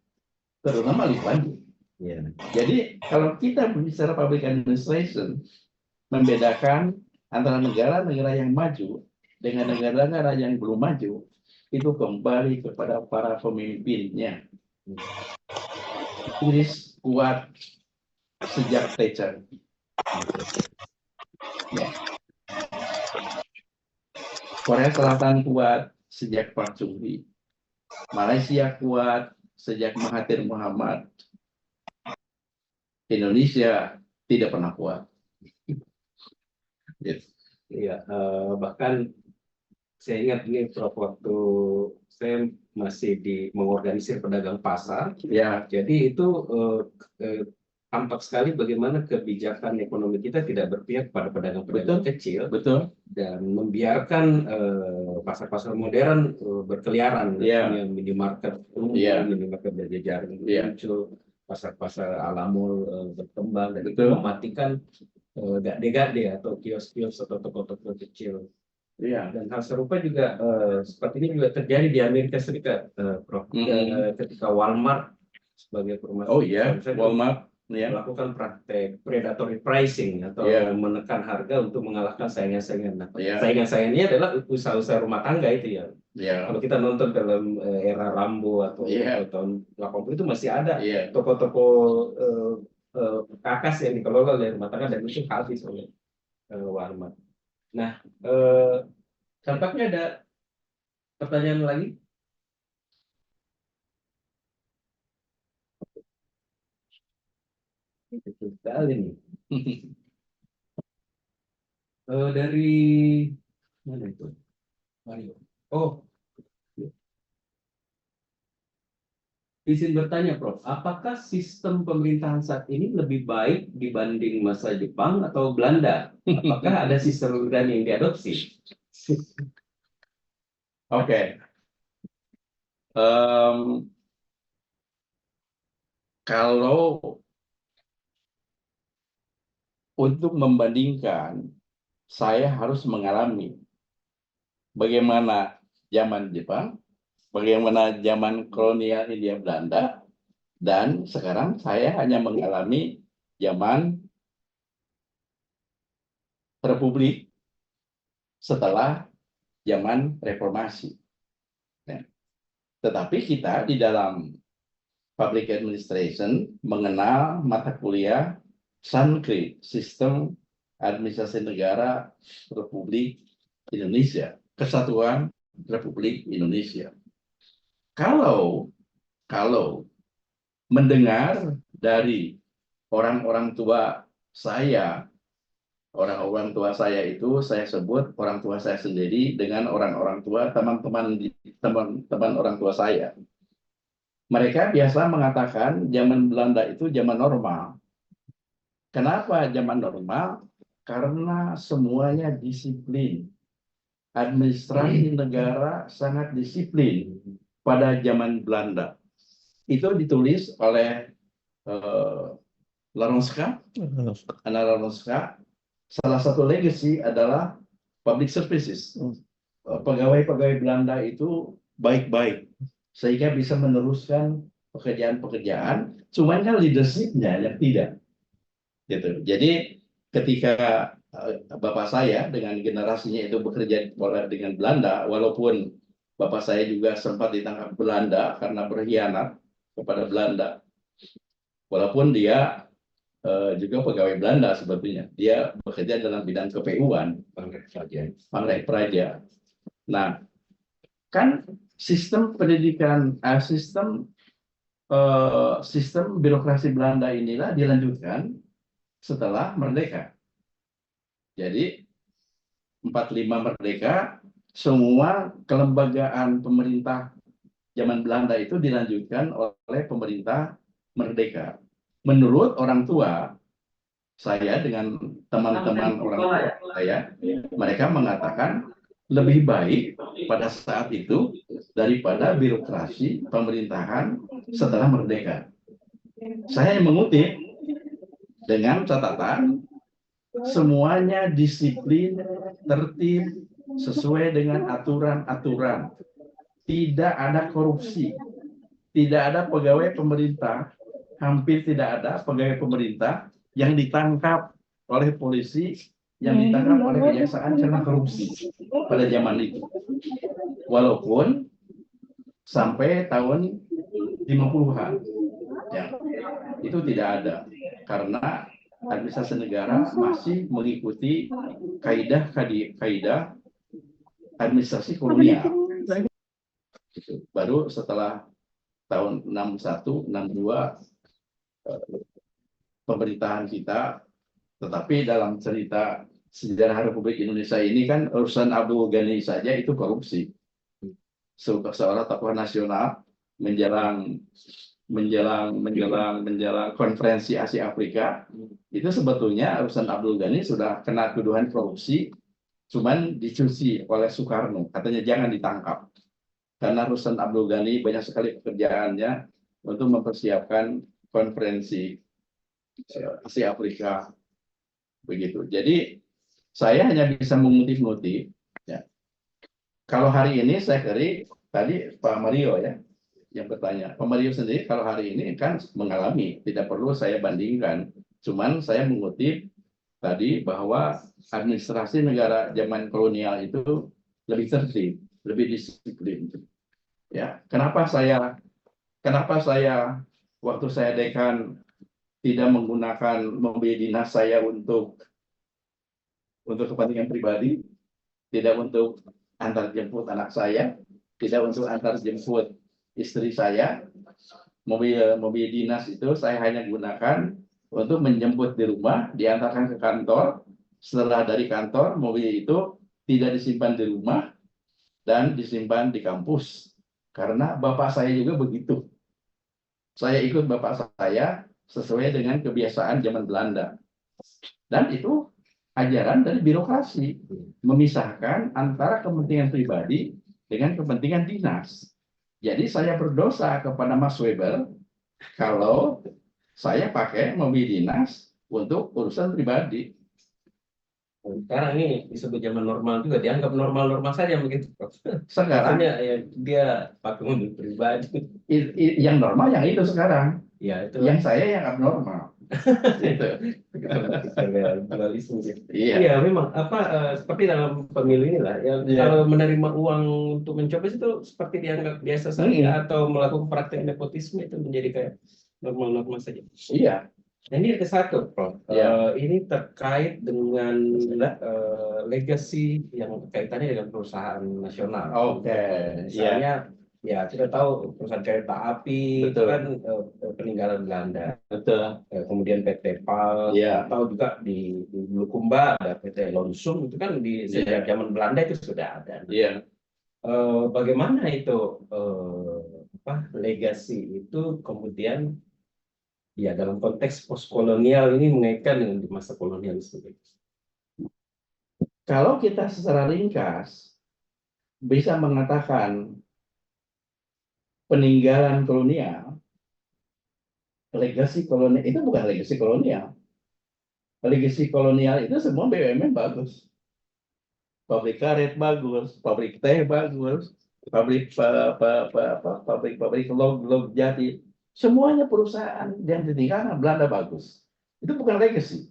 terutama Lee Kuan Yew. Ya. Jadi kalau kita berbicara public administration, membedakan antara negara-negara yang maju dengan negara-negara yang belum maju, itu kembali kepada para pemimpinnya. Inggris kuat sejak Thatcher. Ya. Korea Selatan kuat sejak Park Chung-hee. Malaysia kuat sejak Mahathir Muhammad. Indonesia tidak pernah kuat. Gitu. Iya, bahkan saya ingat ini Prof, waktu saya masih mengorganisir pedagang pasar. Ya, Jadi itu tampak sekali bagaimana kebijakan ekonomi kita tidak berpihak pada pedagang-pedagang kecil betul. dan membiarkan pasar-pasar modern berkeliaran, Iya. yang minimarket Iya. minimarket berjejaring Iya. muncul, pasar-pasar ala mall berkembang, dan itu Betul. mematikan gade-gade atau kios-kios atau toko-toko kecil. Iya. Dan hal serupa juga seperti ini juga terjadi di Amerika Serikat, Prof. Ketika Walmart sebagai perumahan Oh iya, Walmart ya. melakukan praktek predatory pricing atau menekan harga untuk mengalahkan saingan-saingan. Nah, saingan-saingannya adalah usaha-usaha rumah tangga itu ya. Kalau kita nonton dalam era Rambo atau tahun 80 itu masih ada toko-toko kakas yang dikelola oleh rumah tangga dan itu habis oleh Walmart. Nah, tampaknya ada pertanyaan lagi. Betul sekali nih. Dari mana itu? Mario. Oh, izin bertanya, Prof. Apakah sistem pemerintahan saat ini lebih baik dibanding masa Jepang atau Belanda? Apakah ada sistem pemerintahan yang diadopsi? Oke. Kalau untuk membandingkan, saya harus mengalami bagaimana zaman Jepang, bagaimana zaman kolonial Hindia Belanda, dan sekarang saya hanya mengalami zaman Republik setelah zaman Reformasi. Ya. Tetapi kita di dalam Public Administration mengenal mata kuliah SANKRI, Sistem Administrasi Negara Republik Indonesia, Kesatuan Republik Indonesia. Kalau mendengar dari orang-orang tua saya, orang-orang tua saya itu saya sebut orang tua saya sendiri dengan orang-orang tua teman-teman orang tua saya. Mereka biasa mengatakan zaman Belanda itu zaman normal. Kenapa zaman normal? Karena semuanya disiplin. Administrasi negara sangat disiplin pada zaman Belanda. Itu ditulis oleh Laronska, Anna Laronska. Salah satu legacy adalah public services. Pegawai-pegawai Belanda itu baik-baik, sehingga bisa meneruskan pekerjaan-pekerjaan, cuman kan leadership-nya yang tidak. Gitu. Jadi ketika bapak saya dengan generasinya itu bekerja dengan Belanda, walaupun bapak saya juga sempat ditangkap Belanda karena berkhianat kepada Belanda, walaupun dia juga pegawai Belanda sebetulnya, dia bekerja dalam bidang KPU-an, Pangkat Praja. Nah, kan sistem pendidikan, sistem birokrasi Belanda inilah dilanjutkan setelah merdeka. Jadi 45 merdeka, semua kelembagaan pemerintah zaman Belanda itu dilanjutkan oleh pemerintah merdeka. Menurut orang tua saya dengan teman-teman orang tua saya, mereka mengatakan lebih baik pada saat itu daripada birokrasi pemerintahan setelah merdeka. Saya mengutip dengan catatan semuanya disiplin, tertib, sesuai dengan aturan-aturan. Tidak ada korupsi. Tidak ada pegawai pemerintah, hampir tidak ada pegawai pemerintah yang ditangkap oleh polisi, yang ditangkap oleh kejaksaan karena korupsi pada zaman itu. Walaupun sampai tahun 50-an, ya, itu tidak ada. Karena administrasi negara masih mengikuti kaidah administrasi kolonial. Gitu. Baru setelah tahun 61, 62 pemerintahan kita, tetapi dalam cerita sejarah Republik Indonesia ini kan urusan Abdul Ghani saja itu korupsi. Seorang tokoh nasional menjelang konferensi Asia Afrika itu sebetulnya urusan Abdul Ghani sudah kena tuduhan korupsi, cuman dicuci oleh Soekarno, katanya jangan ditangkap karena urusan Abdul Ghani banyak sekali pekerjaannya untuk mempersiapkan konferensi Asia Afrika begitu. Jadi saya hanya bisa mengutip-ngutip ya. Kalau hari ini saya kira tadi Pak Mario ya yang bertanya. Pak Mario sendiri kalau hari ini kan mengalami, tidak perlu saya bandingkan. Cuman saya mengutip tadi bahwa administrasi negara zaman kolonial itu lebih tertib, lebih disiplin. Ya, kenapa saya waktu saya dekan tidak menggunakan mobil dinas saya untuk kepentingan pribadi, tidak untuk antar jemput anak saya, tidak untuk antar jemput istri saya. Mobil dinas itu saya hanya gunakan untuk menjemput di rumah, diantarkan ke kantor. Setelah dari kantor, mobil itu tidak disimpan di rumah dan disimpan di kampus. Karena bapak saya juga begitu. Saya ikut bapak saya sesuai dengan kebiasaan zaman Belanda. Dan itu ajaran dari birokrasi, memisahkan antara kepentingan pribadi dengan kepentingan dinas. Jadi saya berdosa kepada Mas Weber kalau saya pakai mobil dinas untuk urusan pribadi. Sekarang ini disebut zaman normal juga, dianggap normal-normal saja begitu. Sekarang ya, dia pakai mobil pribadi. Yang normal yang itu sekarang. Ya, itu yang saya yang abnormal. Itu. Iya. Iya, memang seperti dalam pemilu inilah yang kalau menerima uang untuk mencoblos itu seperti dianggap biasa saja atau melakukan praktek nepotisme itu menjadi kayak normal-normal saja. Iya. Nah, ini ada satu, Prof. Ini terkait dengan legacy yang kaitannya dengan perusahaan nasional. Misalnya, ya kita tahu perusahaan kereta api itu kan peninggalan Belanda. Betul. Kemudian PT PAL, atau juga di Bulukumba ada PT Lonsum, itu kan sejak zaman Belanda itu sudah ada. Bagaimana itu legasi itu kemudian ya dalam konteks postkolonial ini mengaitkan dengan di masa kolonialisme. Kalau kita secara ringkas bisa mengatakan peninggalan kolonial, legasi kolonial itu bukan legasi kolonial. Legasi kolonial itu semua BUMN bagus. Pabrik karet bagus, pabrik teh bagus, pabrik log jati. Semuanya perusahaan yang ditinggalkan Belanda bagus. Itu bukan legacy.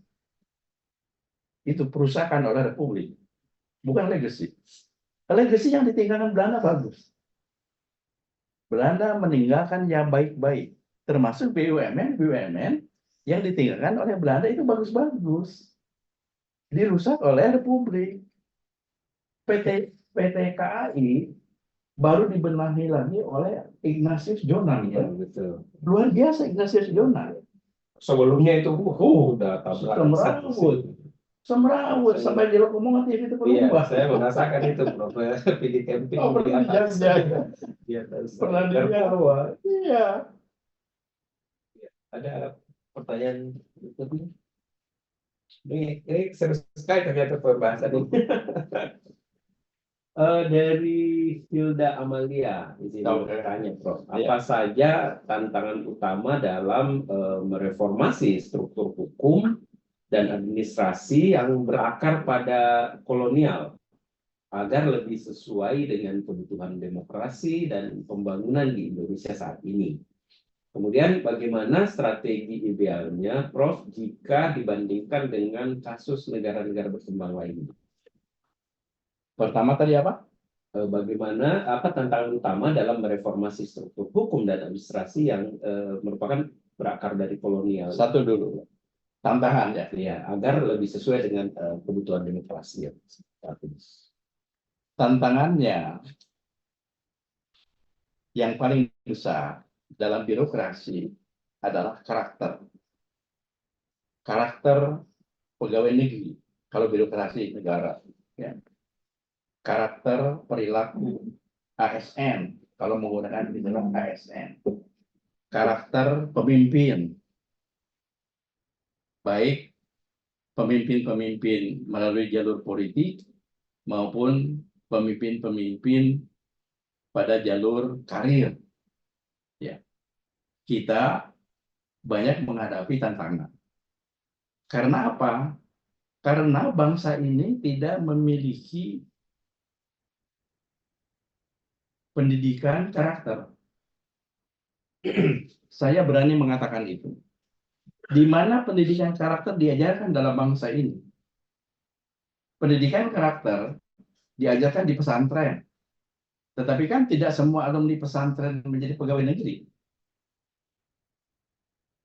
Itu perusahaan oleh Republik. Bukan legacy. Legacy yang ditinggalkan Belanda bagus. Belanda meninggalkan yang baik-baik. Termasuk BUMN yang ditinggalkan oleh Belanda itu bagus-bagus. Dirusak oleh Republik. PT KAI baru dibenahi lagi oleh Ignatius Jonan. Ya, betul. Luar biasa Ignatius Jonan. Sebelumnya itu udah semrawut sampai di lokomotif itu berubah. Saya merasakan itu, Prof. Di camping. Pernah di Jogja. Pernah di Jawa. Iya. Ada pertanyaan berikutnya? Ini seru sekali ternyata pembahasan ini. Dari Hilda Amalia di sini bertanya, Prof. Apa saja tantangan utama dalam mereformasi struktur hukum dan administrasi yang berakar pada kolonial agar lebih sesuai dengan kebutuhan demokrasi dan pembangunan di Indonesia saat ini? Kemudian bagaimana strategi idealnya, Prof, jika dibandingkan dengan kasus negara-negara berkembang lainnya? Pertama tadi apa? Bagaimana tantangan utama dalam mereformasi struktur hukum dan administrasi yang merupakan berakar dari kolonial? Satu dulu. tantangan ya. ya, agar lebih sesuai dengan kebutuhan demokrasi ya. Tantangannya yang paling besar dalam birokrasi adalah karakter pegawai negeri kalau birokrasi negara, ya. Karakter perilaku ASN kalau menggunakan istilah ASN, karakter pemimpin, baik pemimpin-pemimpin melalui jalur politik maupun pemimpin-pemimpin pada jalur karir, ya. Kita banyak menghadapi tantangan. Karena apa? Karena bangsa ini tidak memiliki pendidikan karakter. Saya berani mengatakan itu. Di mana pendidikan karakter diajarkan dalam bangsa ini? Pendidikan karakter diajarkan di pesantren. Tetapi kan tidak semua alumni pesantren menjadi pegawai negeri.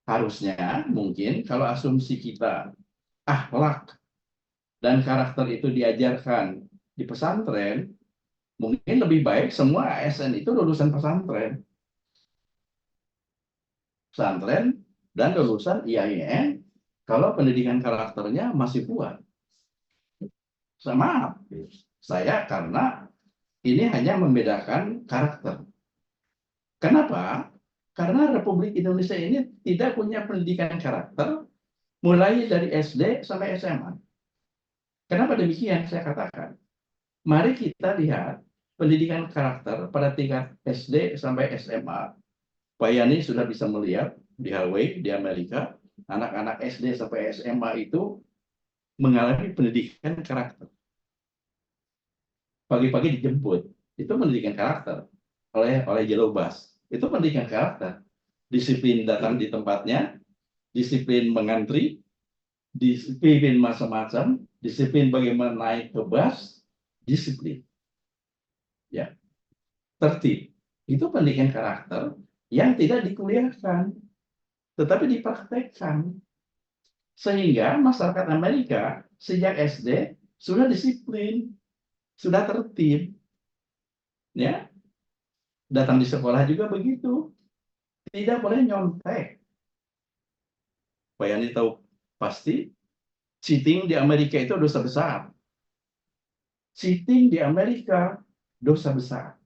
Harusnya mungkin kalau asumsi kita akhlak dan karakter itu diajarkan di pesantren, mungkin lebih baik semua ASN itu lulusan pesantren. Pesantren dan lulusan IAIN kalau pendidikan karakternya masih kuat. Sama saya karena ini hanya membedakan karakter. Kenapa? Karena Republik Indonesia ini tidak punya pendidikan karakter mulai dari SD sampai SMA. Kenapa demikian saya katakan? Mari kita lihat pendidikan karakter pada tingkat SD sampai SMA. Pak Yani sudah bisa melihat di Hawaii, di Amerika, anak-anak SD sampai SMA itu mengalami pendidikan karakter. Pagi-pagi dijemput, itu pendidikan karakter oleh Jelobas. Itu pendidikan karakter. Disiplin datang di tempatnya, disiplin mengantri, disiplin macam-macam, disiplin bagaimana naik ke bus, disiplin. Ya, tertib. Itu pendidikan karakter yang tidak dikuliahkan, tetapi dipraktekkan. Sehingga masyarakat Amerika sejak SD sudah disiplin, sudah tertib. Ya, datang di sekolah juga begitu. Tidak boleh nyontek. Pak Yani tahu pasti, cheating di Amerika itu dosa besar. Cheating di Amerika dosa besar.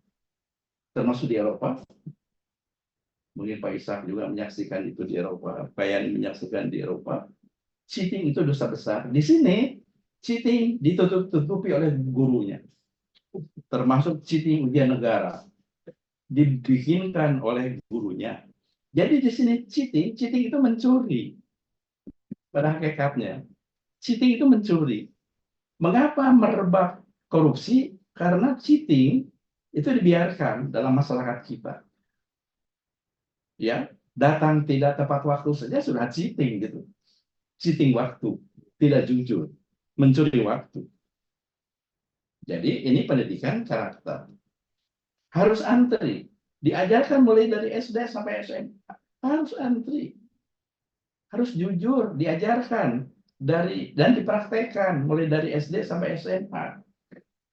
Termasuk di Eropa. Mungkin Pak Ishak juga menyaksikan itu di Eropa. Pak Yani menyaksikan di Eropa. Cheating itu dosa besar. Di sini, cheating ditutup-tutupi oleh gurunya. Termasuk cheating ujian negara. Dibikinkan oleh gurunya. Jadi di sini cheating itu mencuri. Pada hakikatnya, cheating itu mencuri. Mengapa merebak korupsi? Karena cheating itu dibiarkan dalam masyarakat kita. Ya, datang tidak tepat waktu saja sudah cheating gitu. Cheating waktu, tidak jujur, mencuri waktu. Jadi ini pendidikan karakter. Harus antri. Diajarkan mulai dari SD sampai SMA. Harus antri. Harus jujur, diajarkan dan dipraktekkan mulai dari SD sampai SMA.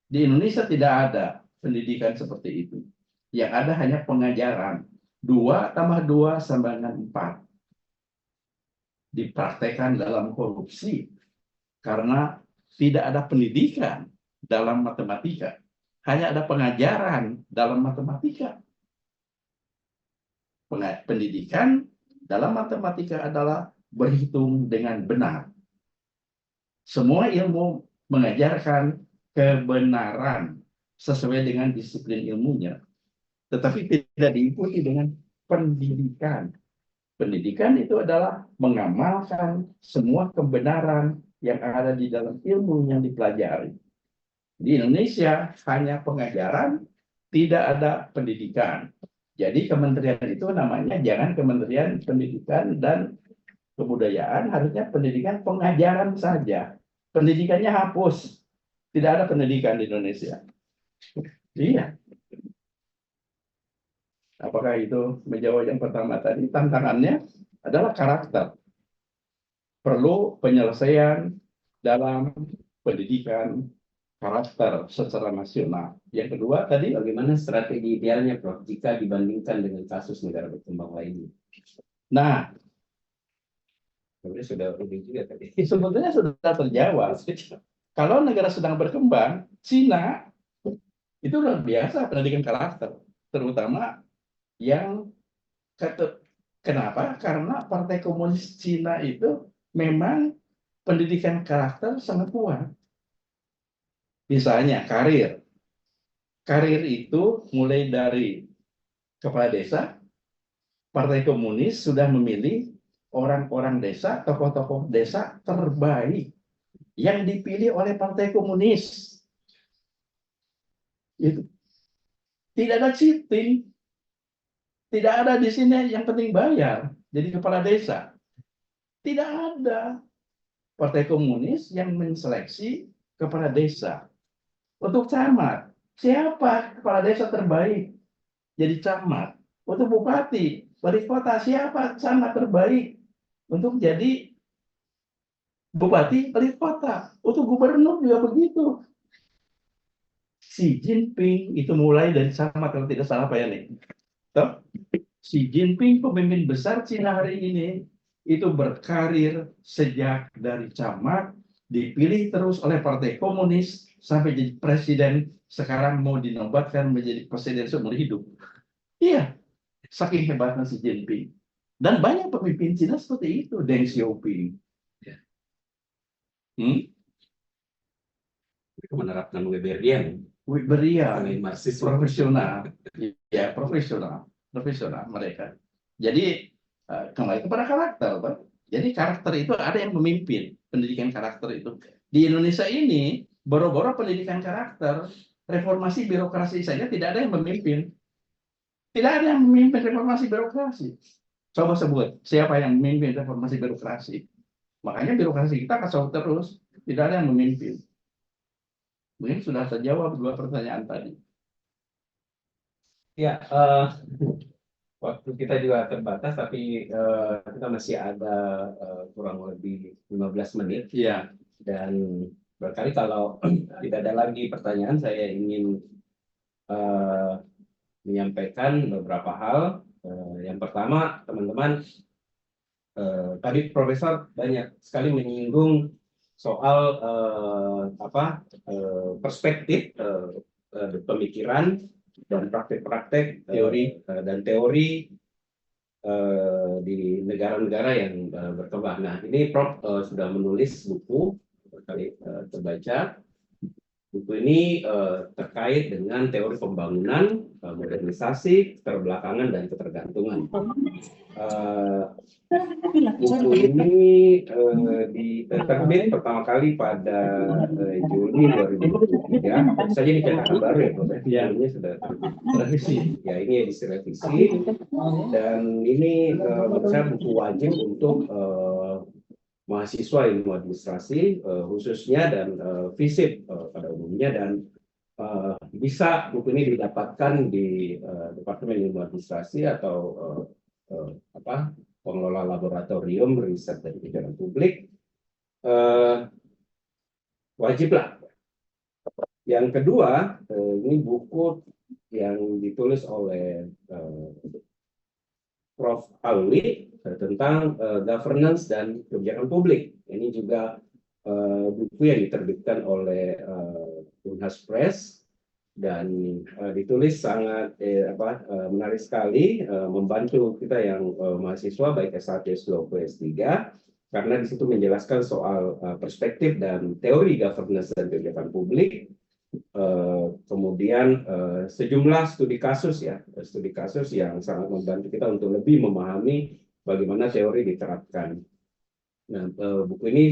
Di Indonesia tidak ada pendidikan seperti itu. Yang ada hanya pengajaran. 2 tambah 2 sama dengan 4. Dipraktekkan dalam korupsi. Karena tidak ada pendidikan dalam matematika. Hanya ada pengajaran dalam matematika. Pendidikan dalam matematika adalah berhitung dengan benar. Semua ilmu mengajarkan kebenaran sesuai dengan disiplin ilmunya, tetapi tidak diikuti dengan pendidikan. Pendidikan itu adalah mengamalkan semua kebenaran yang ada di dalam ilmu yang dipelajari. Di Indonesia hanya pengajaran, tidak ada pendidikan. Jadi kementerian itu namanya jangan Kementerian Pendidikan dan Kebudayaan, harusnya pendidikan pengajaran saja. Pendidikannya hapus. Tidak ada pendidikan di Indonesia. Iya. Apakah itu menjawab yang pertama tadi? Tantangannya adalah karakter. perlu penyelesaian dalam pendidikan karakter secara nasional. Yang kedua tadi, Bagaimana strategi idealnya, Prof, jika dibandingkan dengan kasus negara berkembang lainnya? nah Sebenarnya sudah lebih juga tadi. sebetulnya sudah terjawab. Kalau negara sedang berkembang, Cina itu luar biasa pendidikan karakter, terutama yang kenapa? Karena Partai Komunis Cina itu memang pendidikan karakter sangat kuat. Misalnya karir. Karir itu mulai dari kepala desa, Partai Komunis sudah memilih orang-orang desa, tokoh-tokoh desa terbaik yang dipilih oleh Partai Komunis. Itu tidak ada cheating, tidak ada di sini yang penting bayar. Jadi kepala desa tidak ada. Partai Komunis yang menseleksi kepala desa. Untuk camat, siapa kepala desa terbaik jadi camat? Untuk bupati, wali kota, siapa camat terbaik untuk jadi bupati, wali kota? Untuk gubernur juga begitu. Xi Jinping itu mulai dari camat kalau tidak salah Pak Yani. Toh? Xi Jinping pemimpin besar Cina hari ini itu berkarir sejak dari camat, dipilih terus oleh Partai Komunis sampai jadi presiden, sekarang mau dinobatkan menjadi presiden seumur hidup. Iya, saking hebatnya Xi Jinping. Dan banyak pemimpin Cina seperti itu, Deng Xiaoping. Mereka menerapkan Weberian, Berian, Marxis, profesional, ya profesional mereka. Jadi kembali kepada karakter, Pak. Jadi karakter itu ada yang memimpin pendidikan karakter itu. Di Indonesia ini boro-boro pendidikan karakter, reformasi birokrasi saja tidak ada yang memimpin. Tidak ada yang memimpin reformasi birokrasi. Coba sebut siapa yang memimpin reformasi birokrasi. Makanya birokrasi kita kacau terus, tidak ada yang memimpin. Mungkin sudah terjawab dua pertanyaan tadi. Ya, waktu kita juga terbatas, tapi kita masih ada kurang lebih 15 menit. Iya. Dan berkali kalau tidak ada lagi pertanyaan, saya ingin menyampaikan beberapa hal. Yang pertama, teman-teman, tadi Profesor banyak sekali menyinggung soal perspektif pemikiran dan praktek-praktek teori di negara-negara yang berkembang. Nah, ini Prof sudah menulis buku berkali terbaca. Buku ini terkait dengan teori pembangunan, modernisasi, keterbelakangan, dan ketergantungan. Buku ini diterbit pertama kali pada Juli 2023. Tentu saja ini cetakan baru ya, Prof. Sebelumnya sudah revisi. Ya, ini edisi revisi. Dan ini menurut saya buku wajib untuk mahasiswa ilmu administrasi khususnya dan FISIP pada umumnya, dan bisa buku ini didapatkan di Departemen Ilmu Administrasi atau pengelola laboratorium riset dan pikiran publik. Wajiblah. Yang kedua, ini buku yang ditulis oleh Prof. Alwi tentang governance dan kebijakan publik. Ini juga buku yang diterbitkan oleh Unhas Press dan ditulis sangat menarik sekali, membantu kita yang mahasiswa baik S1, S2, S3, karena di situ menjelaskan soal perspektif dan teori governance dan kebijakan publik. Kemudian sejumlah studi kasus yang sangat membantu kita untuk lebih memahami bagaimana teori diterapkan. Nah, buku ini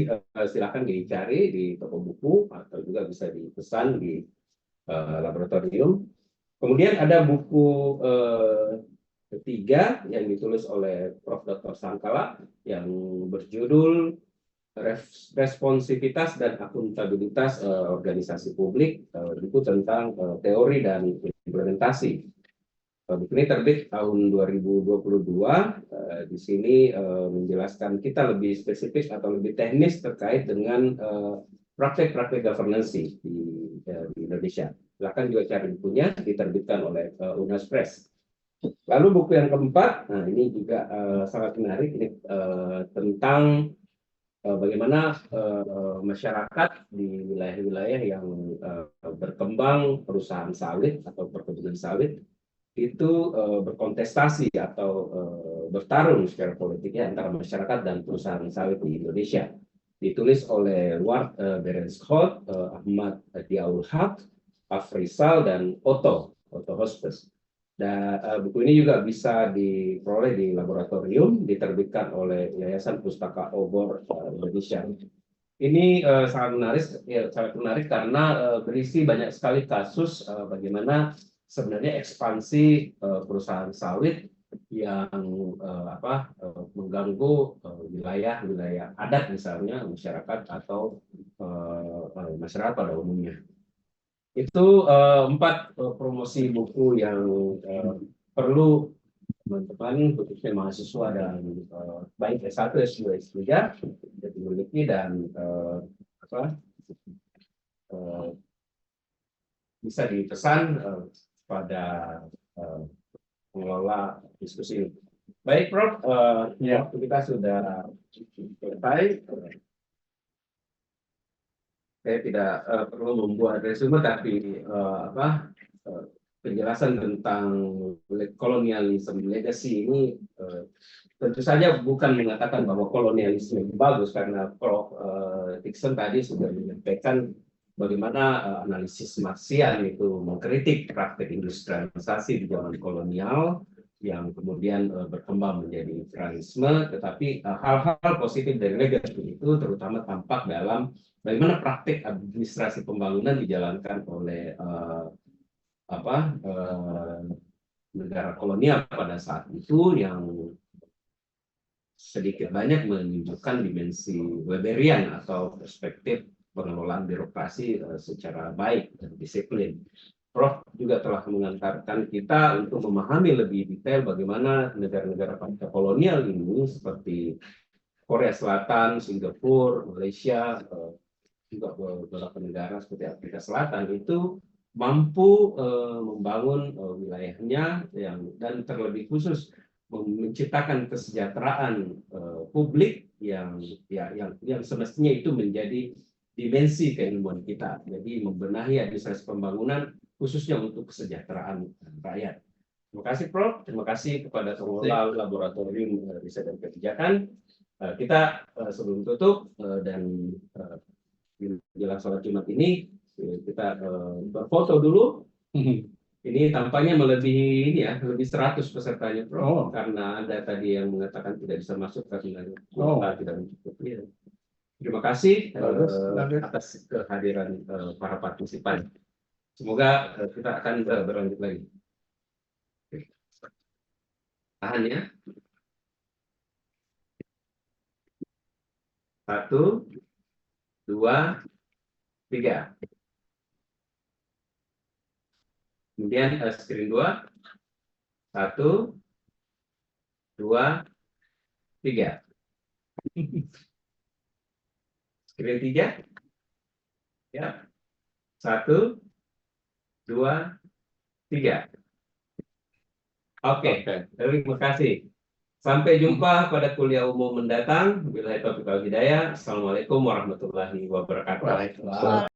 silakan dicari di toko buku atau juga bisa dipesan di laboratorium. Kemudian ada buku ketiga yang ditulis oleh Prof. Dr. Sangkala yang berjudul Responsivitas dan Akuntabilitas Organisasi Publik, buku tentang teori dan implementasi. Buku ini terbit tahun 2022 di sini menjelaskan kita lebih spesifik atau lebih teknis terkait dengan praktek-praktek governance di Indonesia. Silakan juga cari bukunya, diterbitkan oleh Unas Press. Lalu buku yang keempat, nah ini juga sangat menarik, ini tentang bagaimana masyarakat di wilayah-wilayah yang berkembang perusahaan sawit atau perkebunan sawit itu berkontestasi atau bertarung secara politik ya antara masyarakat dan perusahaan sawit di Indonesia. Ditulis oleh Ward Berenschot, Ahmad Diaul Haq, Afrizal, dan Otto Hospes. Dan buku ini juga bisa diperoleh di laboratorium, diterbitkan oleh Yayasan Pustaka Obor Indonesia. Ini sangat menarik karena berisi banyak sekali kasus bagaimana sebenarnya ekspansi perusahaan sawit yang mengganggu wilayah-wilayah adat misalnya masyarakat atau masyarakat pada umumnya. Itu 4 promosi buku yang perlu teman-teman khususnya mahasiswa dan baik S1, S2, S3 dimiliki dan bisa dipesan pada pengelola diskusi ini. Baik, Prof. Waktu kita sudah selesai. Saya tidak perlu membuat resume, tapi penjelasan tentang kolonialisme legacy ini tentu saja bukan mengatakan bahwa kolonialisme itu bagus, karena Prof. Dixon tadi sudah menyampaikan bagaimana analisis Marxian itu mengkritik praktek industrialisasi di zaman kolonial yang kemudian berkembang menjadi imperialisme, tetapi hal-hal positif dari legacy itu terutama tampak dalam bagaimana praktik administrasi pembangunan dijalankan oleh negara kolonial pada saat itu yang sedikit banyak menunjukkan dimensi Weberian atau perspektif pengelolaan birokrasi secara baik dan disiplin. Prof juga telah mengantarkan kita untuk memahami lebih detail bagaimana negara-negara pasca kolonial ini seperti Korea Selatan, Singapura, Malaysia, juga beberapa negara seperti Afrika Selatan itu mampu membangun wilayahnya dan terlebih khusus menciptakan kesejahteraan publik yang semestinya itu menjadi dimensi keilmuan kita. Jadi membenahi administrasi pembangunan khususnya untuk kesejahteraan rakyat. Terima kasih, Prof. Terima kasih kepada pengelola Laboratorium Riset dan Kebijakan. Kita sebelum tutup dan menjelang sholat Jumat ini kita berfoto dulu. Ini tampaknya melebihi lebih 100 pesertanya, Prof. Karena Anda tadi yang mengatakan tidak bisa masuk karena kuota tidak mencukupi. Terima kasih atas kehadiran para partisipan. Semoga kita akan berlanjut lagi. Tahan ya. 1, 2, 3. Kemudian screen 2. 1, 2, 3. Screen 3. Ya. 1, 2, 3. Oke. Terima kasih. Sampai jumpa pada kuliah umum mendatang. Wabillahi taufiq wal hidayah. Assalamualaikum warahmatullahi wabarakatuh.